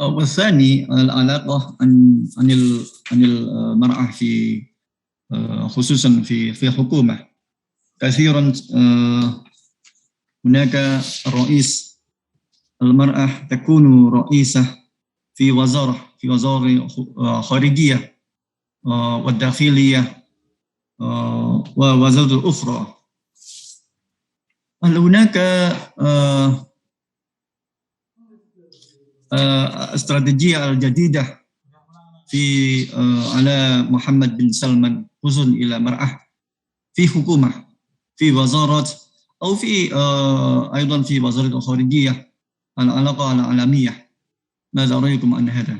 والثاني العلاقة عن المرأة في خصوصا في حكومة. كثيرا هناك الرئيس المرأة تكون رئيسة في وزارة خارجية والداخلية ووزارة أخرى. هل هناك استراتيجية الجديدة على محمد بن سلمان خصوصا إلى مرأة في حكومة في وزارات أو في أيضا في وزارة الخارجية العلاقة العالمية؟ ماذا رأيكم عن هذا؟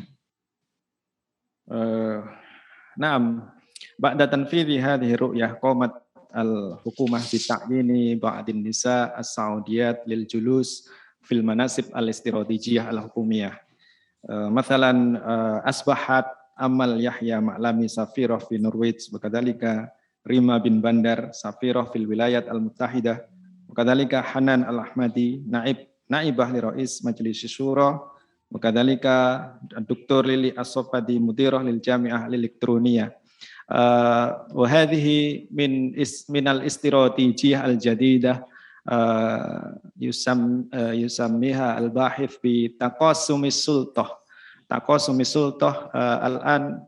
نعم، بعد تنفيذ هذه الرؤية قامت الحكومة بتعيين بعض النساء السعوديات للجلوس في المناصب الاستراتيجية الحكومية. مثلا أصبحت أمل يحيى معلمي سفيرة في النرويج، وكذلك ريما بن بندر سفيرة في الولايات المتحدة، وكذلك حنان الأحمدي نائبة لرئيس مجلس الشورى، وكذلك الدكتور ليلي الصفدي مديرة للجامعة الإلكترونية. وهذه من الاستراتيجية الجديدة يسميها الباحث بتقاسم السلطة. تقاسم السلطة الآن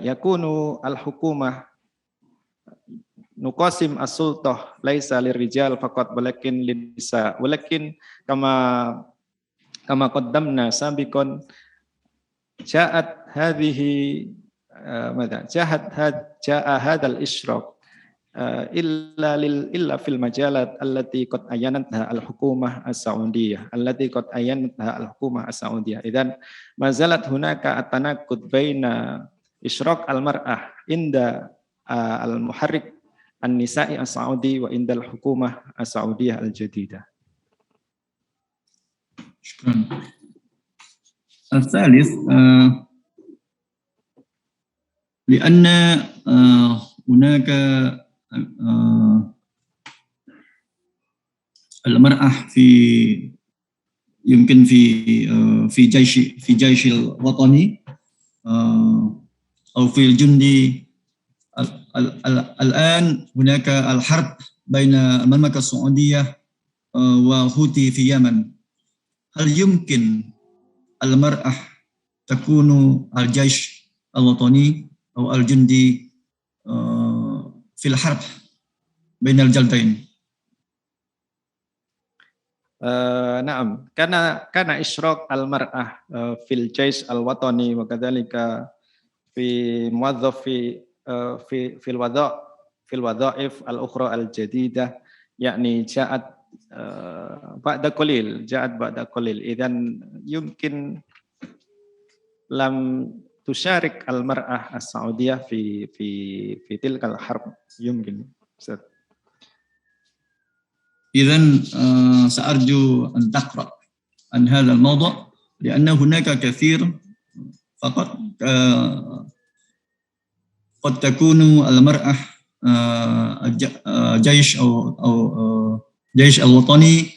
يكون الحكومة نقاسم السلطة ليس للرجال فقط ولكن للنساء، ولكن كما قدمنا سابقا جاء هذا الإشراق إلا في المجالات التي قد أعينتها الحكومة السعودية إذن ما زالت هناك التناقض بين إشراق المرأة عند المحرك النسائي السعودي وعند الحكومة السعودية الجديدة. شكرا. الثالث لأن هناك المرأة يمكن في جيش الوطني أو في الجندي الآن هناك الحرب بين المملكة السعودية وهوتي في اليمن. هل يمكن المرأة تكون الجيش الوطني أو الجندي في الحرب بين الجلدين؟ نعم، كان إشراق المرأة في الجيش الوطني وكذلك في في الوظائف الأخرى الجديدة يعني جاءت بعد قليل إذن يمكن لم تشارك المرأة السعودية في تلك الحرب يمكن. إذن سأرجو أن تقرأ عن هذا الموضوع لأن هناك كثير فقط قد تكون المرأة جيش أو جيش الوطني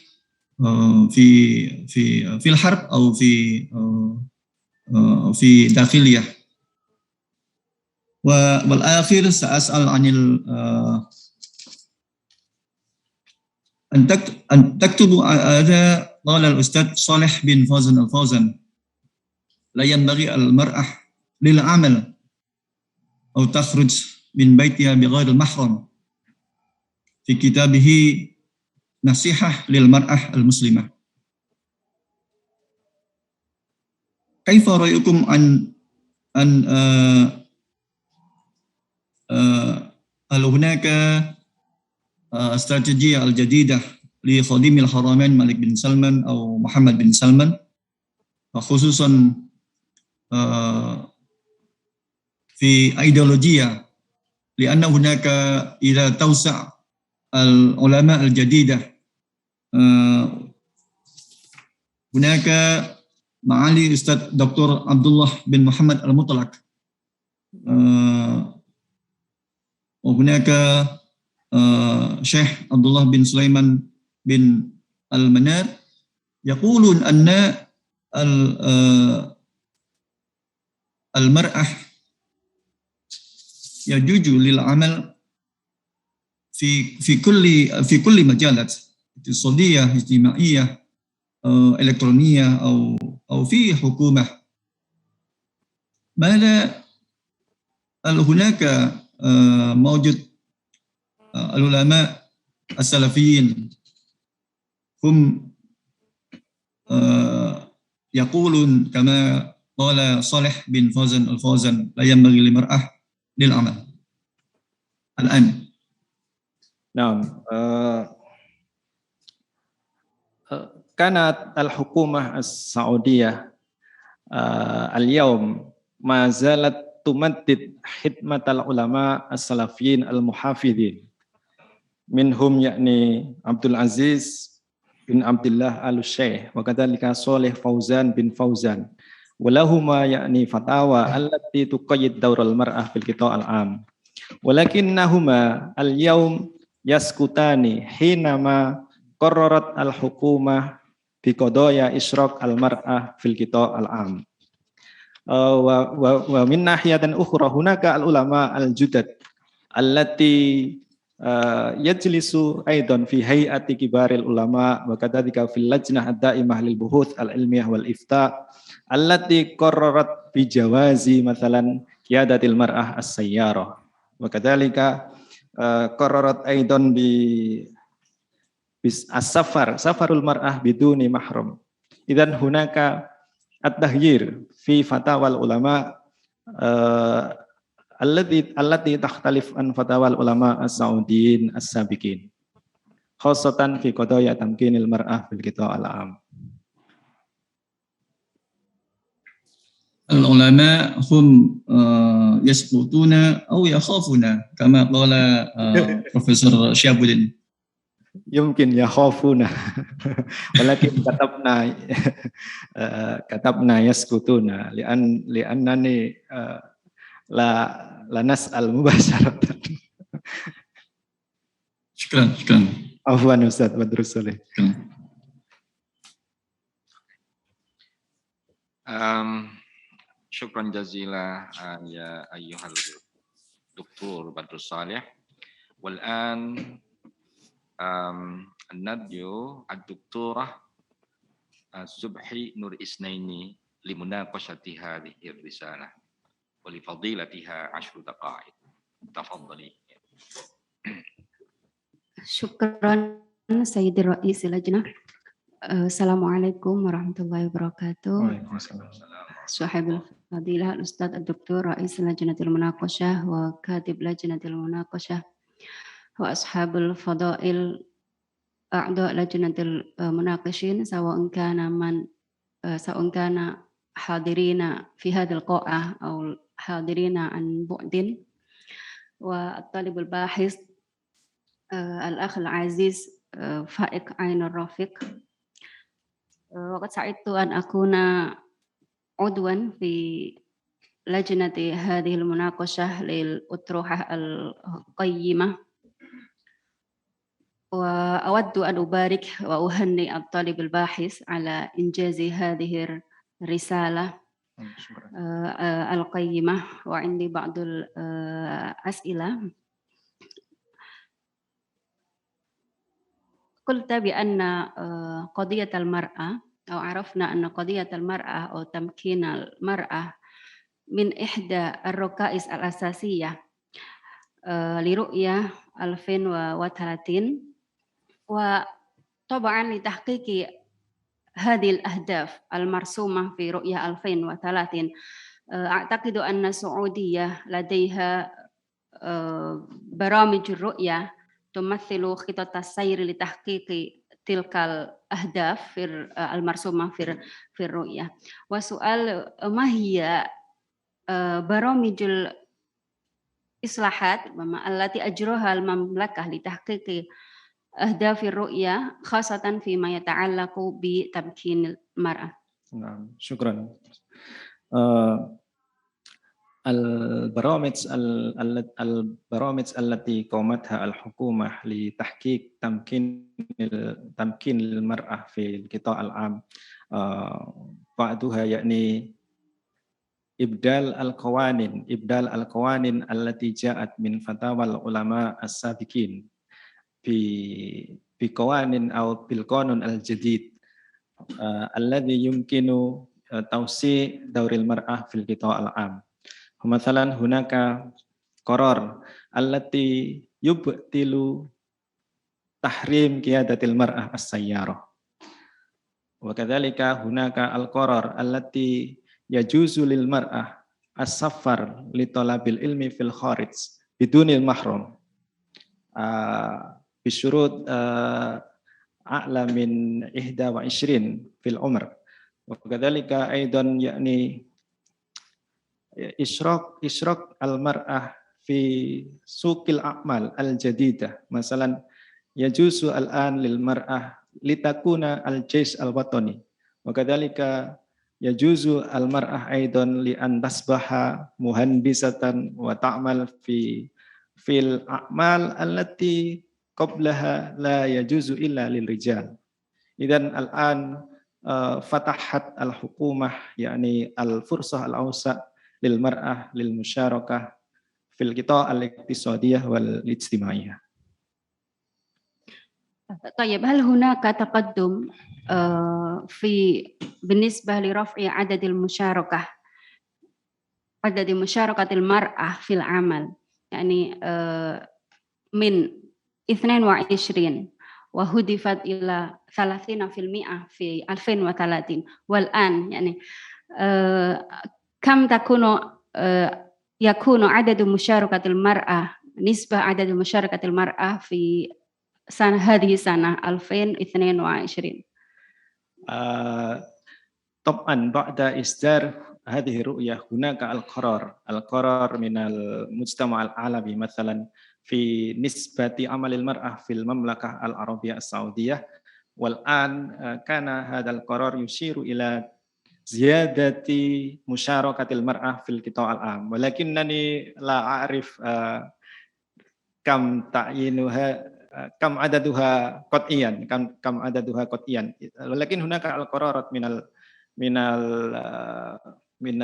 في الحرب أو في داخلية. والآخر سأسأل عن أن تكتب هذا. قال الأستاذ صالح بن فوزان الفوزان: لا ينبغي المرأة للعمل أو تخرج من بيتها بغير المحرم في كتابه نصيحة للمرأة المسلمة. كيف رأيكم أن هل هناك استراتيجية الجديدة لخادم الحرمين ملك بن سلمان أو محمد بن سلمان، خصوصا في أيديولوجيا، لأن هناك إذا توسع العلماء الجديدة هناك معالي أستاذ دكتور عبد الله بن محمد المطلق وهناك شيخ عبد الله بن سليمان بن المنار يقولون أن المرأة يجوز للعمل في كل مجالات اقتصادية، اجتماعية، إلكترونية أو في حكومة. ماذا هل هناك موجود العلماء السلفيين هم يقولون كما قال صالح بن فوزان الفوزان لا ينبغي للمرأة للعمل الآن؟ نعم، كانت الحكومة السعودية اليوم ما زالت تمدد خدمة العلماء السلفيين المحافظين، منهم يعني عبد العزيز بن عبد الله آل الشيخ وكذلك صالح فوزان بن فوزان، ولهما يعني فتاوى التي تقيد دور المرأة في القطاع العام، ولكنهما اليوم يسكتان حينما قررت الحكومة بقضايا إشراق المرأة في القطاع العام. ومن ناحية أخرى هناك العلماء الجدد التي يجلس أيضا في هيئة كبار العلماء وكذلك في اللجنة الدائمة للبحوث العلمية والإفتاء التي قررت بجواز مثلا قيادة المرأة السيارة، وكذلك قررت أيضا سفر المرأة بدون محرم. إذن هناك التغيير في فتاوى العلماء allati takhtalif an fatawal ulama as-saudiyin as-sabiqin khassatan fi qadaya tamkinil mar'ah fil qita'il 'am. العلماء هم يسقطون أو يخافون كما قال بروفيسور شهاب الدين. Yumkin yakhafuna walakin katabna yaskutuna li'annani la nas'al mubasharatan. Syukran. Afwan Ustaz Badrus Saleh. Syukran jazila ya ayyuhal Dr. Badrus Saleh. Wal'an النديو الدكتورة سبحي نور إسنيني لمناقشة هذه الرسالة ولفضيلتها 10 دقائق. تفضلي. شكرا سيد الرئيس اللجنة. السلام عليكم ورحمة الله وبركاته. صاحب الفضيلة الأستاذ الدكتور رئيس لجنة المناقشة وكاتب لجنة المناقشة وأصحاب الفضائل أعضاء لجنة المناقشين سواء كان حاضرين في هذه القاعة أو حاضرين عن بعد، والطالب الباحث الأخ العزيز فائق عين الرافق. وقد سعدت أن أكون عضوا في لجنة هذه المناقشة للأطروحة القيمة، وأود أن أبارك وأهنئ الطالب الباحث على إنجاز هذه الرسالة القيمة. وعندي بعض الأسئلة. قلت بأن قضية المرأة أو عرفنا أن قضية المرأة أو تمكين المرأة من إحدى الركائز الأساسية لرؤية 2030، وطبعا لتحقيق هذه الأهداف المرسومة في رؤية 2030 أعتقد أن السعودية لديها برامج الرؤية تمثل خطط السير لتحقيق تلك الأهداف المرسومة في الرؤية. وسؤال، ما هي برامج الإصلاحات التي أجراها المملكة لتحقيق أهداف الرؤية خاصة فيما يتعلق بتمكين المرأة؟ نعم، شكرا. البرامج التي قامتها الحكومة لتحقيق تمكين المرأة في القطاع العام بعضها يعني إبدال القوانين التي جاءت من فتاوى العلماء السابقين في قوانين أو بالقانون الجديد الذي يمكن توسيع دور المرأة في القطاع العام. مثلا هناك قرار التي يبطل تحريم قيادة المرأة السيارة، وكذلك هناك القرار التي يجوز للمرأة السفر لطلب العلم في الخارج بدون المحرم بشروط أعلى من 21 في العمر، وكذلك أيضا يعني إشراك المرأة في سوق الأعمال الجديدة. مثلا يجوز الآن للمرأة لتكون الجيش الوطني، وكذلك يجوز المرأة أيضا لأن تصبح مهندسة وتعمل في الأعمال التي قبلها لا يجوز إلا للرجال. إذن الآن فتحت الحكومة يعني الفرصة الأوسع للمرأة للمشاركة في القطاع الاقتصادية والاجتماعية. طيب، هل هناك تقدم بالنسبة لرفع عدد مشاركة المرأة في العمل، يعني من 22 وهدفت إلى 30% في 2030، والآن يعني كم تكون يكون عدد مشاركة المرأة نسبة عدد مشاركة المرأة في هذه السنة 2022. طبعا بعد إصدار هذه الرؤية هناك القرار من المجتمع العالمي مثلا في نسبة عمل المرأة في المملكة العربية السعودية، والآن كان هذا القرار يشير إلى زيادة مشاركة المرأة في القطاع العام، ولكنني لا أعرف كم تعيينها كم عددها قطعيا كم عددها قطعيا، ولكن هناك القرارات من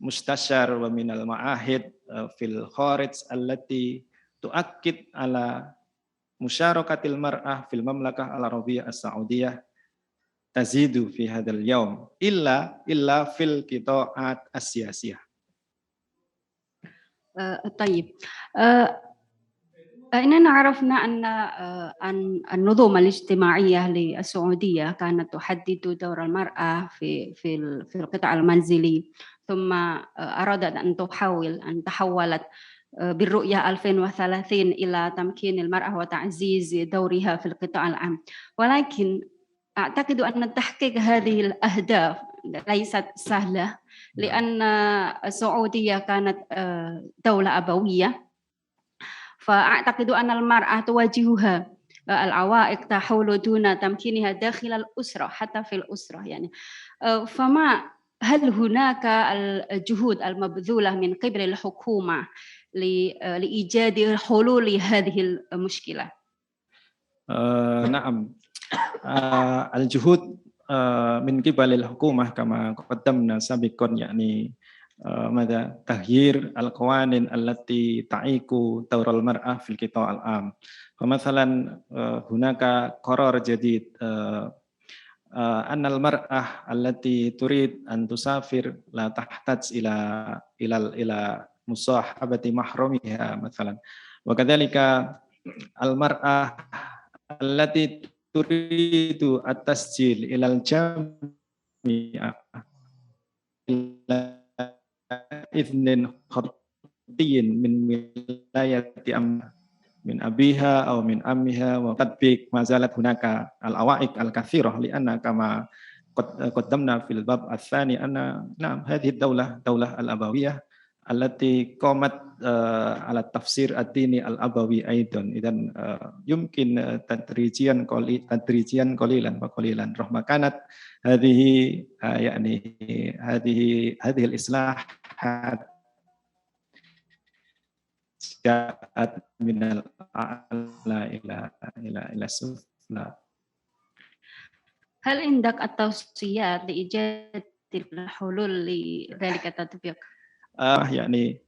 المستشار ومن المعاهد في الخارج التي تؤكد على مشاركة المرأة في المملكة العربية السعودية تزيد في هذا اليوم إلا في القطاعات السياسية. طيب إننا عرفنا أن النظم الاجتماعية للسعودية كانت تحدد دور المرأة في القطاع المنزلي، ثم أرادت أن تحولت بالرؤية 2030 إلى تمكين المرأة وتعزيز دورها في القطاع العام، ولكن أعتقد أن تحقيق هذه الأهداف ليست سهلة، لأن السعودية كانت دولة أبوية، فأعتقد أن المرأة تواجهها العوائق تحول دون تمكينها داخل الأسرة حتى في الأسرة يعني. هل هناك الجهود المبذولة من قبل الحكومة لإيجاد حلول لهذه المشكلة؟ نعم، الجهود من قبل الحكومة كما قدمنا سابقا يعني تغيير القوانين التي تعيق دور المرأة في القطاع العام. فمثلا هناك قرار جديد أن المرأة التي تريد أن تسافر لا تحتاج إلى مصاحبة محرمها مثلا، وكذلك المرأة التي تريد التسجيل إلى الجامعة إذن خطي من ولاية من أبيها أو من أمها وتطبيق، ما زالت هناك العوائق الكثيرة، لأن كما قدمنا في الباب الثاني أن نعم هذه الدولة دولة الأبوية التي قامت على التفسير الديني الأبوي أيضا. إذن يمكن تدريجيا قليلا رغم كانت هذه يعني هذه الإصلاحات جاءت من الأعلى إلى السفلى. هل عندك التوصيات لإيجاد الحلول لذلك التطبيق؟ يعني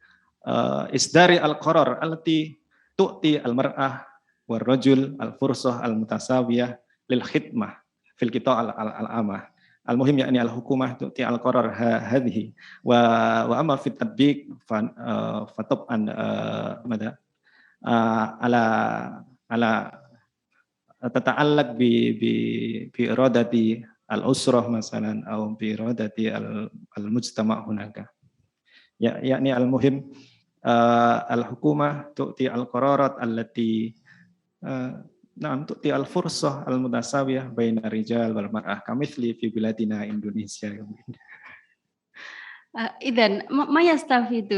إصدار القرار التي تؤتي المرأة والرجل الفرصة المتساوية للخدمة في القطاع العام. المهم يعني الحكومة تؤتي القرار هذه، وأما في التطبيق فطبعا على تتعلق بإرادة الأسرة مثلا أو بإرادة المجتمع هناك. يعني المهم الحكومة تؤتي القرارات التي نعم تؤتي الفرصة المتساوية بين الرجال والمرأة كمثل في بلادنا إندونيسيا. إذن ما يستفيد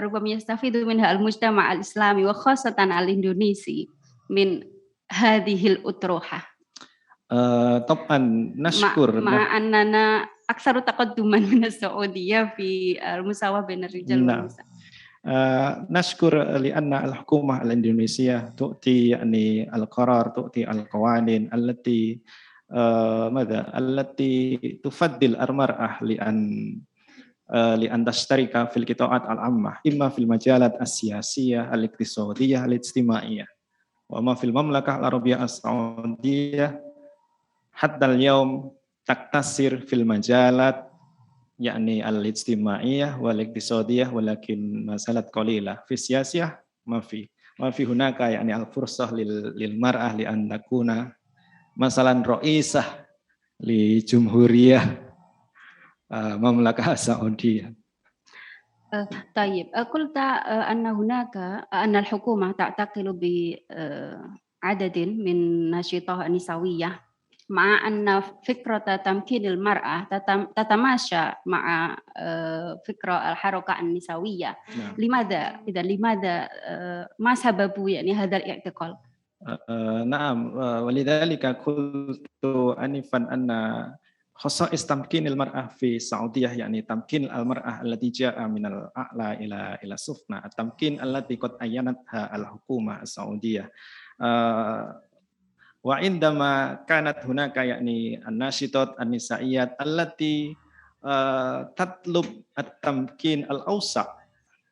ربما يستفيد منها المجتمع الإسلامي وخاصة الإندونيسي من هذه الأطروحة؟ طبعا نشكر مع أننا أكثر تقدما من السعودية في المساواة بين الرجال والنساء. نشكر لأن الحكومة الإندونيسية تؤتي يعني القرار، تؤتي القوانين التي التي تفضل المرأة لأن تشترك في القطاعات العامة، إما في المجالات السياسية الاقتصادية الاجتماعية. وما في المملكة العربية السعودية حتى اليوم تقتصر في المجالات يعني الاجتماعية والاقتصادية، ولكن ما زالت قليلة. في السياسة ما في هناك يعني الفرصة للمرأة لأن تكون مثلا رئيسة لجمهورية Mamlakah Saudiyah. طيب قلت أن هناك أن الحكومة تعتقل بعدد من نشيطها النسوية مع أن فكرة تمكين المرأة تتماشى مع فكرة الحركة النسوية. لماذا ما سبب يعني هذا الاعتقال؟ نعم ولذلك قلت آنفا أن خصائص تمكين المرأة في السعودية يعني تمكين المرأة التي جاء من الأعلى إلى السفلى، التمكين التي قد أعلنتها الحكومة السعودية. وعندما كانت هناك يعني الناشطات النسائيات التي تطلب التمكين الأوسع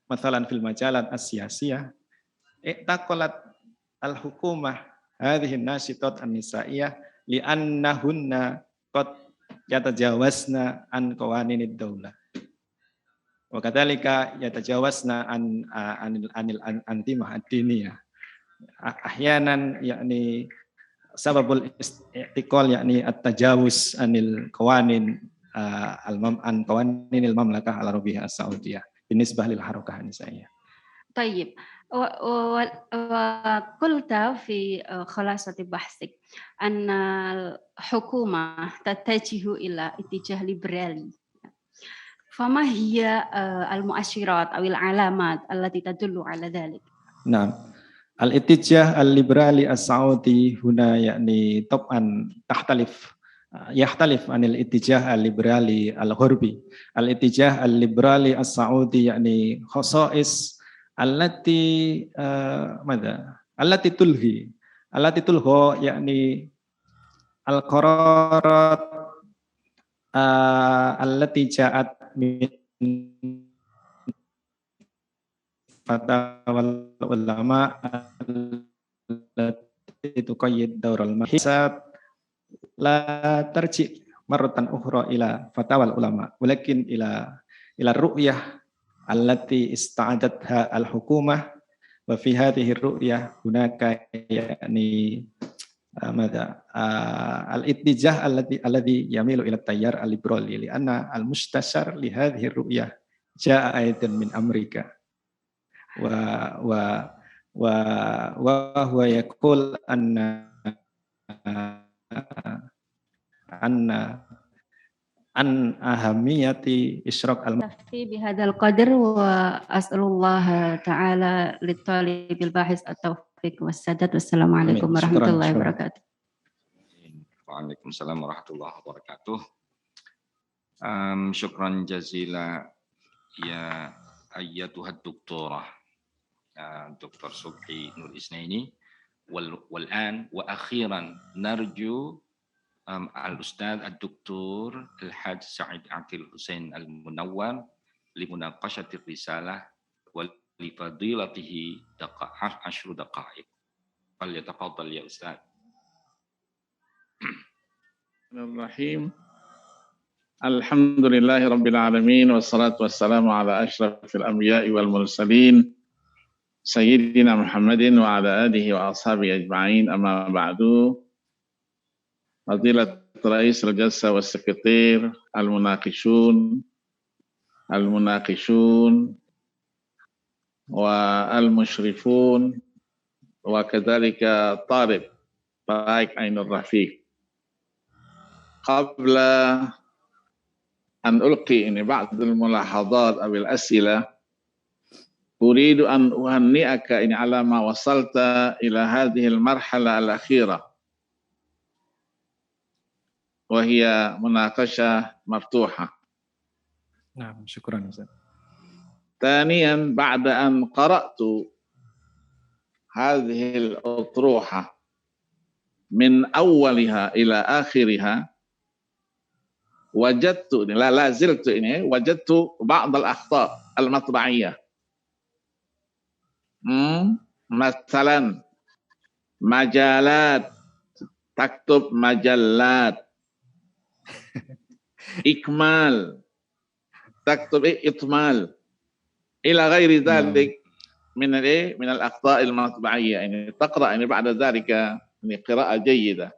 مثلا في المجالات السياسية، اعتقلت الحكومة هذه الناشطات النسائية لأنهن قد يتجاوزن عن قوانين الدولة وكذلك يتجاوزن عن الأنظمة الدينية. أحيانا يعني سبب الاعتقال يعني التجاوز عن القوانين عن قوانين المملكة العربية السعودية بالنسبة للحركة النسائية. طيب وقلت في خلاصة بحثك أن الحكومة تتجه إلى اتجاه ليبرالي، فما هي المؤشرات أو العلامات التي تدل على ذلك؟ نعم الاتجاه الليبرالي السعودي هنا يعني طبعا يختلف عن الاتجاه الليبرالي الغربي. الاتجاه الليبرالي السعودي يعني خصائص التي التي تلغي يعني القرارات التي جاءت من فتاوى العلماء التي تقيد دور المحساب لا ترجع مرة أخرى إلى فتاوى العلماء ولكن إلى الرؤية التي استعدتها الحكومة. وفي هذه الرؤية هناك يعني الاتجاه الذي يميل إلى التيار الليبرالي لأن المستشار لهذه الرؤية جاء أيضا من أمريكا وهو يقول أن أهمية إشراك أكتفي بهذا القدر وأسأل الله تعالى للطالب الباحث التوفيق والسداد. والسلام عليكم ورحمة الله وبركاته. Waalaikumsalam warahmatullahi wabarakatuh. Syukran jazila ya ayyatuhad doktorah Dr. Subhi Nur Isnaini والآن وأخيرا نرجو الأستاذ الدكتور الحاج سعيد عقيل حسين المنور لمناقشة الرسالة ولفضيلته 10 دقائق. فليتفضل يا أستاذ. Bismillahirrahmanirrahim. Alhamdulillahi rabbil alamin wassalatu wassalamu ala asyrafil anbiya'i wal mursalin sayyidina Muhammadin wa ala alihi wa ashabihi ajma'in, amma ba'du. Fadilat Rais al-Jalsa wa Sekretar al-Munaqishun wa al-Mushrifun wa kadhalika Talib Baik Ainur Rafiq. قبل أن ألقي بعض الملاحظات أو الأسئلة أريد أن أهنئك على ما وصلت إلى هذه المرحلة الأخيرة وهي مناقشة مفتوحة. نعم شكرا أستاذ. ثانيا بعد أن قرأت هذه الأطروحة من أولها إلى آخرها وجدت وجدت بعض الأخطاء المطبعية. مثلا مجالات تكتب مجلات، إكمال تكتب إطمال، إلى غير ذلك من الأخطاء المطبعية. يعني تقرأ بعد ذلك قراءة جيدة.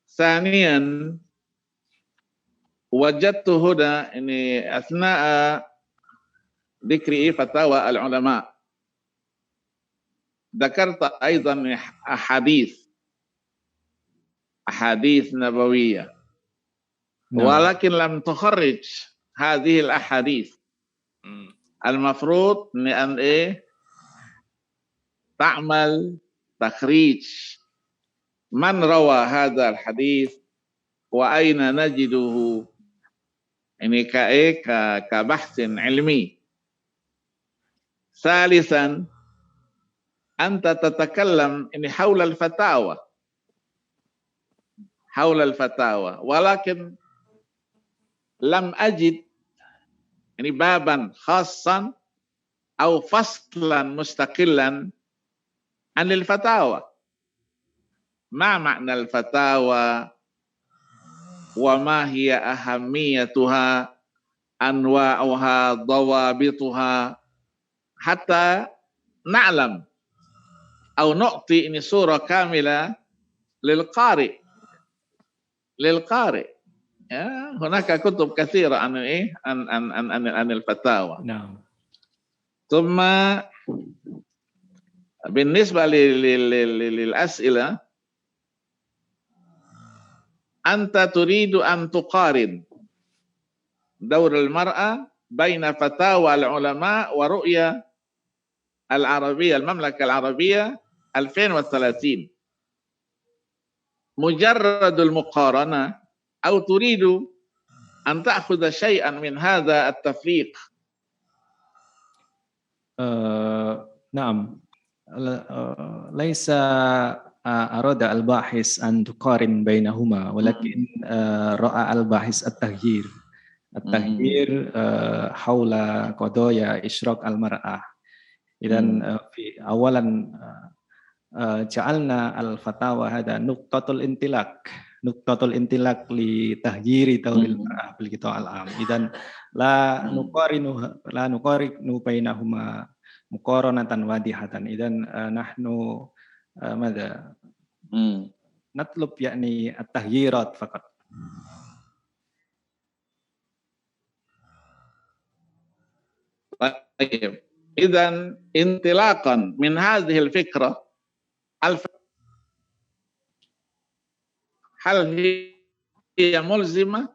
ثانيا wajadtu huna ini asna'a ذكر فتاوى العلماء ذكرت أيضا أحاديث نبوية ولكن لم تخرج هذه الأحاديث. المفروض أن تعمل تخريج من روى هذا الحديث وأين نجده ini كبحث علمي. ثالثا أنت تتكلم ini حول الفتاوى ولكن لم أجد ini بابا خاصا أو فصلا مستقلا عن الفتاوى. ما معنى الفتاوى وما هي أهميتها أنواعها ضوابطها حتى نعلم أو نعطي ini صورة كاملة للقارئ. هناك كتب كثيرة عن الفتاوى. نعم. ثم بالنسبة للأسئلة أنت تريد أن تقارن دور المرأة بين فتاوى العلماء ورؤية العربية المملكة العربية 2030. مجرد المقارنة أو تريد أن تأخذ شيئا من هذا التفريق؟ نعم. ليس أراد الباحث أن تقارن بينهما ولكن رأى الباحث التغيير حول قضايا إشراك المرأة. إذن في أولا جعلنا الفتاوى هذا نقطة الانطلاق لتغيير دور المرأة في القطاع العام. إذن لا نقارن بينهما مقارنة واضحة. إذن نحن ماذا نطلب يعني التغييرات فقط. طيب إذن انطلاقا من هذه الفكرة هل هي ملزمة؟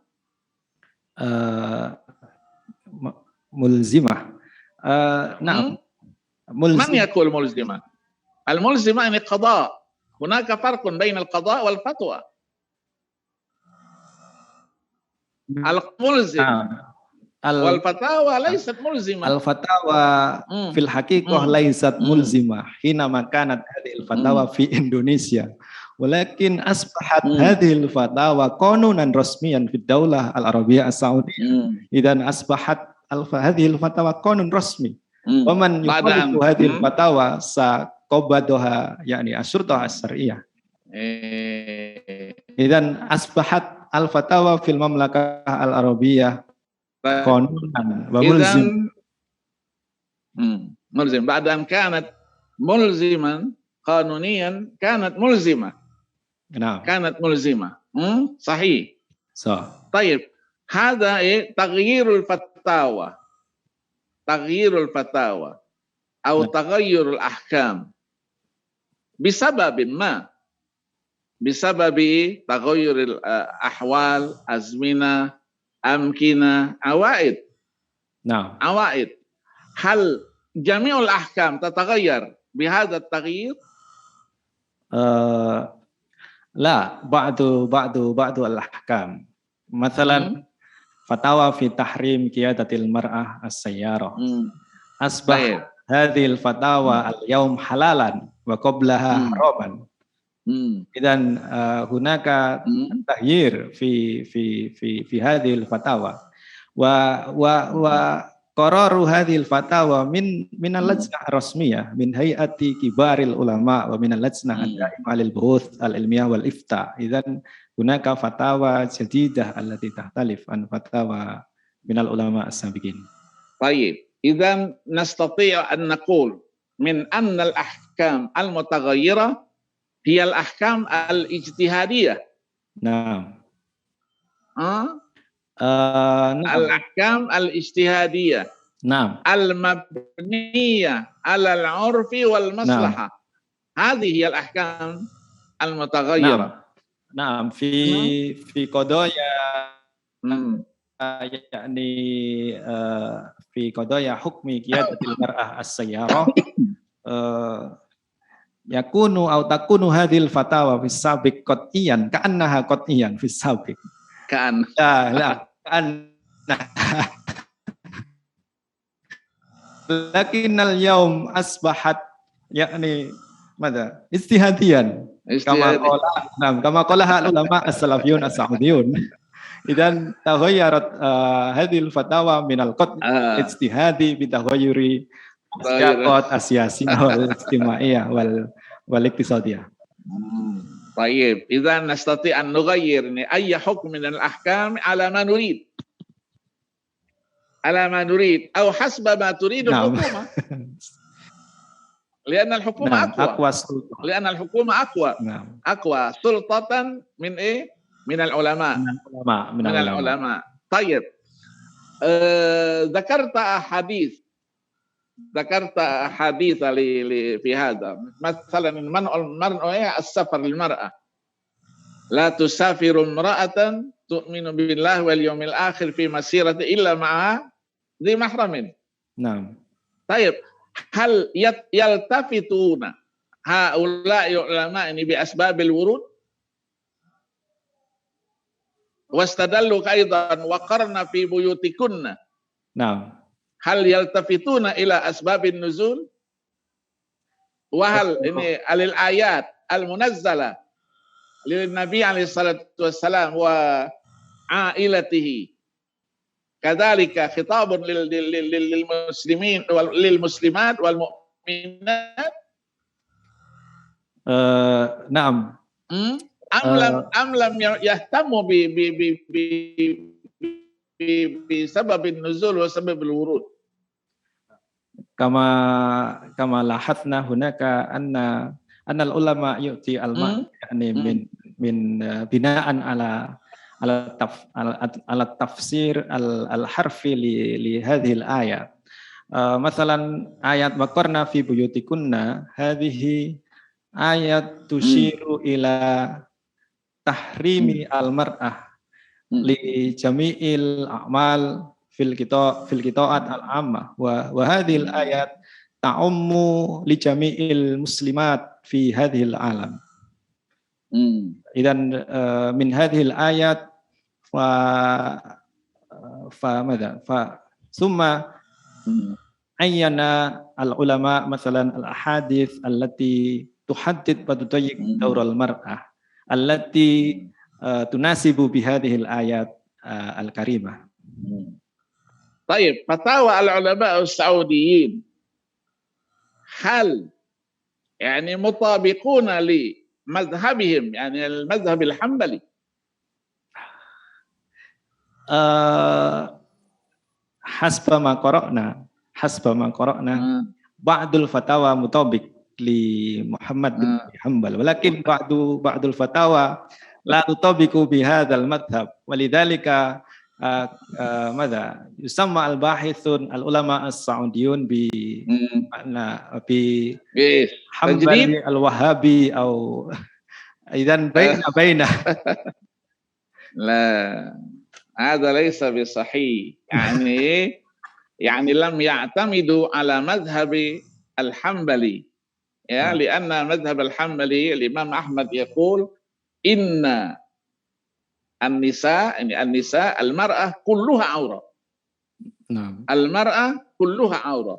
ملزمة. نعم. من يقول ملزمة؟ الملزمة يعني قضاء. هناك فرق بين القضاء والفتوى. الملزم والفتاوى ليست ملزمة. الفتاوى في الحقيقة ليست ملزمة حينما كانت هذه الفتاوى في إندونيسيا، ولكن أصبحت هذه الفتاوى قانونا رسميا في الدولة العربية السعودية. إذن أصبحت هذه الفتاوى قانون رسمي، ومن يخالف هذه الفتاوى سقبضها يعني الشرطة الشرعية. إذن أصبحت الفتاوى في المملكة العربية قانونا وملزم. ملزم بعد أن كانت ملزما قانونيا كانت ملزمة. نعم. كانت ملزمة. صحيح. صح. طيب هذا تغيير الفتاوى أو تغير الأحكام بسبب ما، بسبب تغير الأحوال، أزمنة، أمكنة، عوائد. نعم. عوائد. هل جميع الأحكام تتغير بهذا التغيير؟ لا، بعض الأحكام مثلا فتاوى في تحريم قيادة المرأة السيارة أصبح هذه الفتاوى اليوم حلالا وقبلها حراما. إذن هناك تغيير في هذه الفتاوى وقرار هذه الفتاوى من اللجنة الرسمية من هيئة كبار العلماء ومن اللجنة الدائمة للبحوث العلمية والإفتاء. إذن هناك فتاوى جديدة التي تختلف عن فتاوى من العلماء السابقين. طيب إذن نستطيع أن نقول من أن الأحكام المتغيرة هي الأحكام الاجتهادية. نعم. نعم الأحكام الاجتهادية نعم المبنية على العرف والمصلحة هذه هي الأحكام المتغيرة. نعم في قضايا يعني في قضايا حكم قيادة المرأة السيارة يكون أو تكون هذه الفتاوى في السابق قطعيا كأنها قطعيا في السابق لا لكن اليوم أصبحت يعني ماذا اجتهاديا كما قالها العلماء السلفيون السعوديون. إذا تغيرت هذه الفتاوى من القطع الاجتهادي بتغير السياقات السياسية والاجتماعية والاقتصادية. طيب إذا نستطيع أن نغير أي حكم من الأحكام على ما نريد أو حسب ما تريد الحكومة. لأن الحكومة أقوى. لأن الحكومة أقوى سلطة من إيه؟ من العلماء. من العلماء. طيب ذكرت أحاديث في هذا، مثلا منع السفر للمرأة، لا تسافر امرأة تؤمن بالله واليوم الآخر في مسيرة إلا مع ذي محرم. نعم. طيب هل يلتفتون هؤلاء العلماء بأسباب الورود؟ واستدلوا أيضا وقرن في بيوتكن. نعم. هل يلتفتون إلى أسباب النزول؟ وهل الآيات المنزلة للنبي عليه الصلاة والسلام وعائلته كذلك خطاب للمسلمين للمسلمات والمؤمنات؟ نعم. أم لم يهتموا بسبب النزول وسبب الورود؟ كما لاحظنا هناك أن العلماء يؤتي المعنى يعني من بناء على التفسير الحرفي لهذه الآية. مثلا آيات وقرنا في بيوتكن هذه آيات تشير إلى تحريم المرأة لجميع الأعمال في القطاعات العامة، وهذه الآيات تعم لجميع المسلمات في هذه العالم. إذن من هذه الآيات ثم عين العلماء مثلا الأحاديث التي تحدد وتضيق دور المرأة التي تناسب بهذه الآيات الكريمة. طيب فتاوى العلماء السعوديين هل يعني مطابقون لمذهبهم يعني المذهب الحنبلي؟ حسب ما قرأنا بعض الفتاوى مطابق لمحمد بن حنبل، ولكن بعض الفتاوى لا تطابق بهذا المذهب، ولذلك ماذا يسمى الباحثون العلماء السعوديون بحنبلي الوهابي أو إذن بين لا هذا ليس بصحيح. يعني لم يعتمدوا على مذهب الحنبلي لأن مذهب الحنبلي الإمام أحمد يقول إن النساء المرأة كلها عورة. نعم. المرأة كلها عورة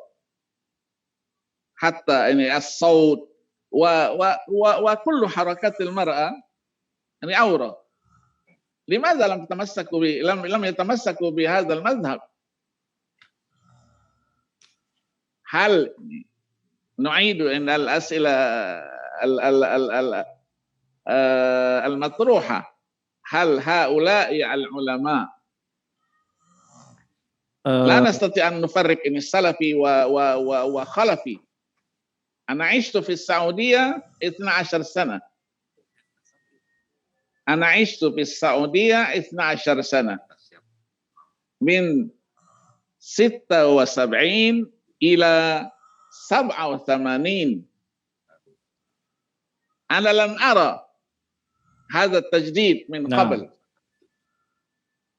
حتى الصوت وكل حركات المرأة عورة. لماذا لم يتمسكوا بهذا المذهب؟ هل نعيد إن الأسئلة المطروحة، هل هؤلاء العلماء لا نستطيع أن نفرق بين السلفي وخلفي؟ أنا عشت في السعودية 12 سنة. من 76 إلى 87. أنا لم أرى هذا التجديد من قبل.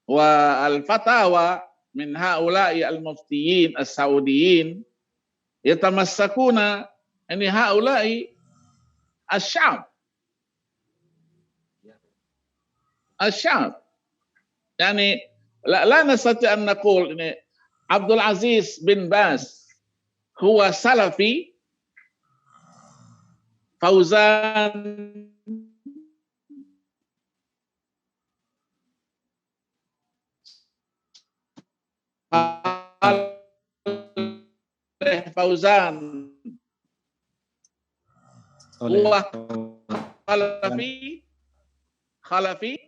والفتاوى من هؤلاء المفتيين السعوديين يتمسكون أن هؤلاء الشعب يعني لا نستطيع أن نقول أن عبد العزيز بن باز هو سلفي، فوزان هو خلفي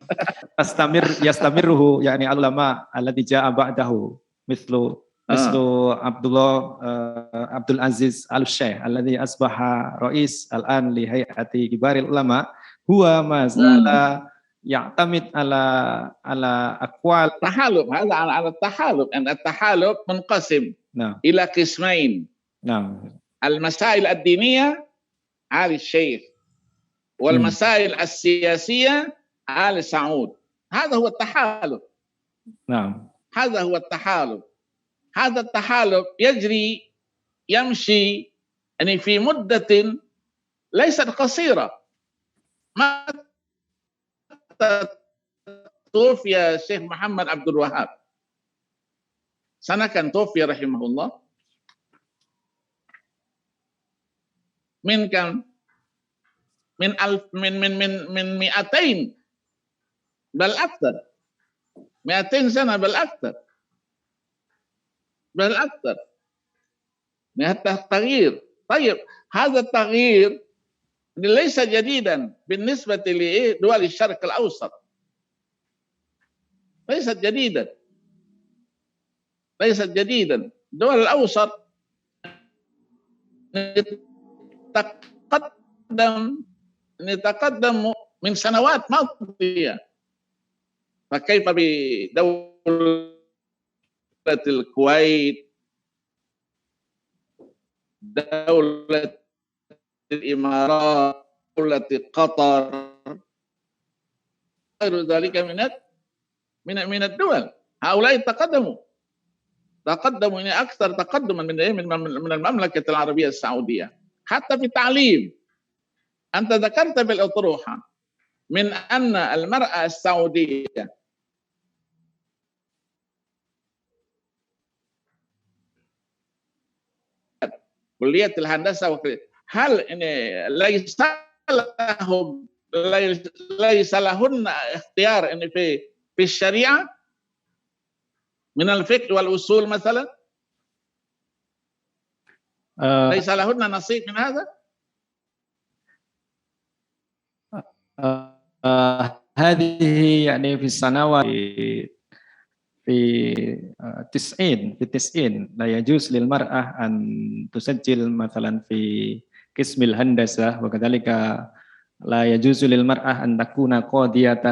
يستمره يعني العلماء الذي جاء بعده مثل عبد العزيز آل الشيخ الذي أصبح رئيس الآن لهيئة كبار العلماء، هو ما زال يعتمد على أقوال التحالف. هذا على التحالف، أن التحالف منقسم إلى قسمين. المسائل الدينية آل الشيخ، والمسائل السياسية آل سعود. هذا هو التحالف. هذا هو التحالف. هذا التحالف يمشي يعني في مدة ليست قصيرة. متى توفي الشيخ محمد عبد الوهاب؟ سنة كان توفي رحمه الله، من كم؟ من 200 بل أكثر، 200 سنة بل أكثر من التغيير. طيب هذا التغيير ليس جديدا بالنسبة لدول الشرق الأوسط، ليست جديدا. دول الأوسط نتقدم من سنوات ماضية، فكيف بدولة الكويت، دولة الإمارات، دولة قطر، غير ذلك من الدول. هؤلاء تقدموا أكثر تقدما من المملكة العربية السعودية. حتى في التعليم، أنت ذكرت بالأطروحة من أن المرأة السعودية كلية الهندسة هل ليس لهن اختيار إن في الشريعة من الفقه والأصول مثلا؟ ليس لهن نصيب من هذا؟ هذه يعني في السنوات في 90 لا يجوز للمرأة أن تسجل مثلا في قسم الهندسة، وكذلك لا يجوز للمرأة أن تكون قاضية.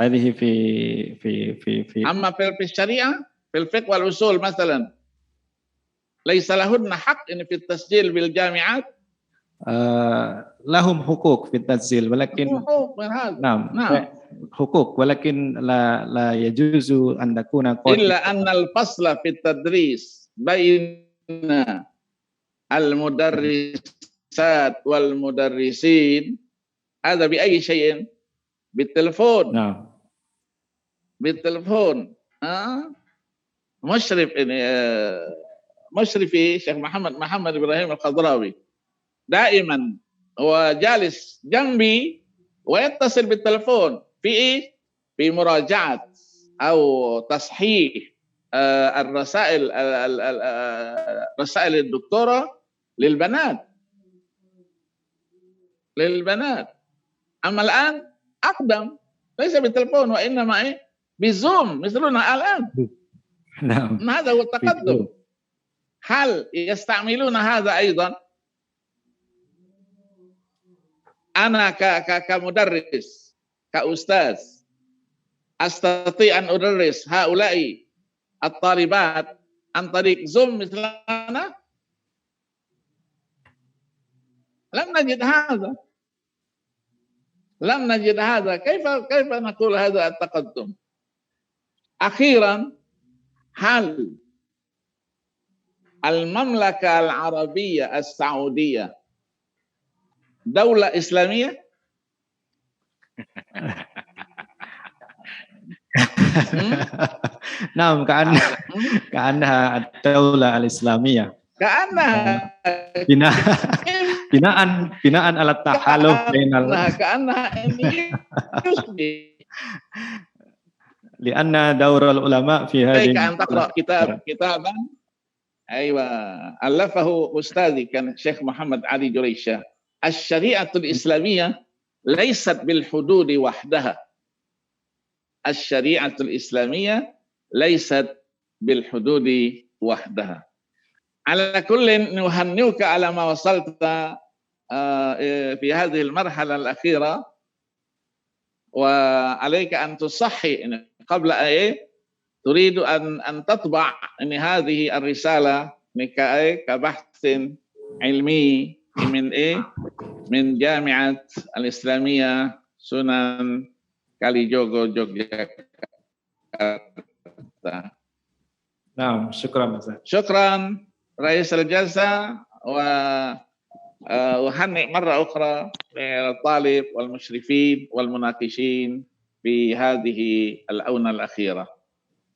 هذه في أما في الشريعة في الفقه والأصول مثلا ليس لهن حق إن في التسجيل بالجامعات؟ لهم حقوق في التسجيل، ولكن حقوق، ولكن لا يجوز أن تكون قاضية. إلا أن الفصل في التدريس بين المدرسات والمدرسين هذا بأي شيء؟ بالتلفون. بالتلفون. مشرفي شيخ محمد إبراهيم الخضراوي دائما هو جالس جنبي ويتصل بالتلفون في في مراجعة أو تصحيح الرسائل رسائل الدكتوراه للبنات. أما الآن أقدم ليس بالتلفون وإنما بزوم مثلنا الآن. هذا هو التقدم. هل يستعملون هذا أيضا؟ أنا كمدرس كأستاذ astati an udarris haula'i at-talibat an tariq Zoom misalnya, lam najid hadha. لم نجد هذا كيف نقول هذا التقدم أخيرا هل المملكة العربية السعودية دولة إسلامية؟ نعم كأنها الدولة الإسلامية binaan alat tahaluf bainal lianna daurul ulama fi hadhihi an taqra kitaban alafahu ustadi kan Syekh Muhammad Ali Juraisha asy-syari'atul islamiyah laysat bil hududi wahdaha asy-syari'atul islamiyah laysat bil hududi wahdaha. على كل نهنئك على ما وصلت في هذه المرحلة الأخيرة وعليك أن تصحي قبل تريد أن تطبع هذه الرسالة كبحث علمي من جامعة الإسلامية سنن كاليجوغو يوغياكارتا. نعم شكرا رئيس الجلسة وأهنئ مرة أخرى للطالب والمشرفين والمناقشين في هذه الأونة الأخيرة.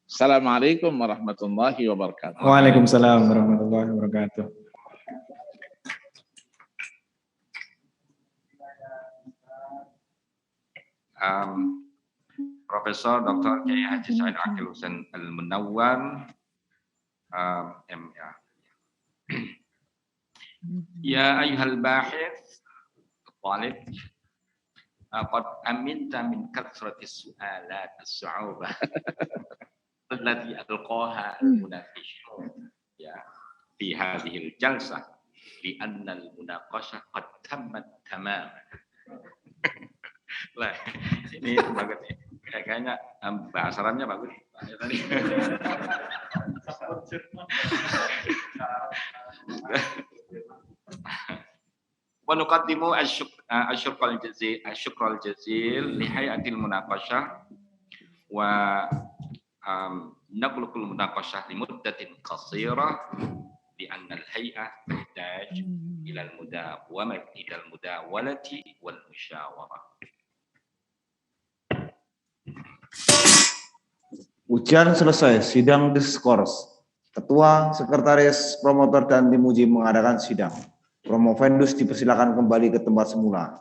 السلام عليكم ورحمة الله وبركاته. وعليكم السلام ورحمة الله وبركاته. Profesor Dr. Kiai Haji Said Akil Husain Al-Munawwar MA. يا أيها الباحث الطالب قد أمنت من كثرة السؤالات الصعوبة التي ألقاها المناقشون في هذه الجلسة لأن المناقشة قد تمت تماما. Lah, ini bagus nih. Kayaknya bahasa Arabnya bagus. ونقدم الشكر الجزيل لهيئة المناقشة ونغلق المناقشة لمدة قصيرة لأن الهيئة تحتاج إلى المداولة والمشاورة. Ujian selesai, sidang diskors. Ketua, Sekretaris, Promotor, dan tim uji mengadakan sidang. Promovendus dipersilakan kembali ke tempat semula.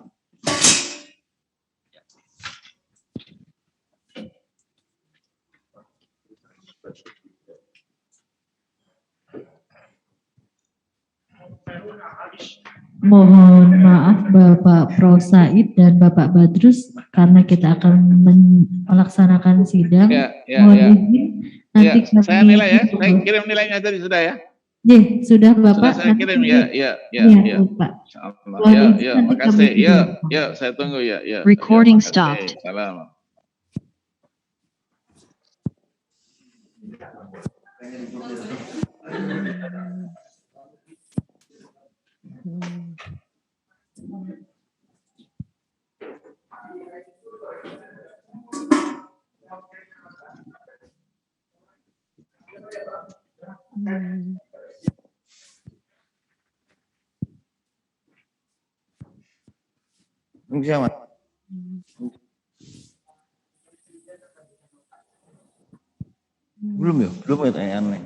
Mohon maaf Bapak Prof. Said dan Bapak Badrus karena kita akan melaksanakan sidang. Mohon izin nanti saya nilai ya, saya kirim nilainya tadi sudah ya. Sudah Bapak. Sudah saya kirim ya. Pak. Makasih. Saya tunggu ya. Recording stopped. Salam. Belum ya pertanyaan.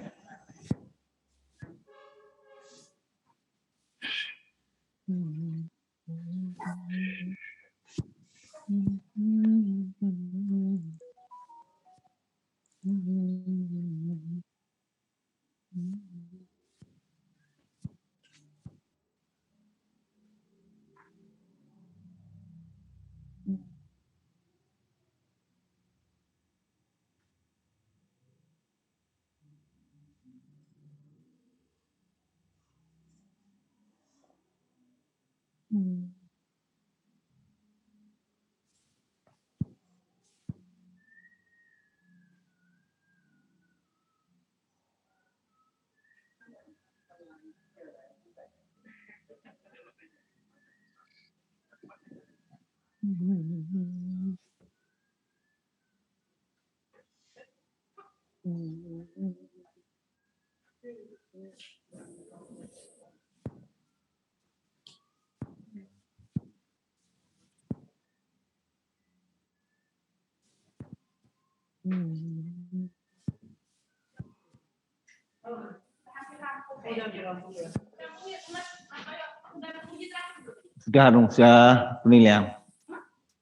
Sudah dong, sudah penilaian.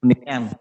Penilaian.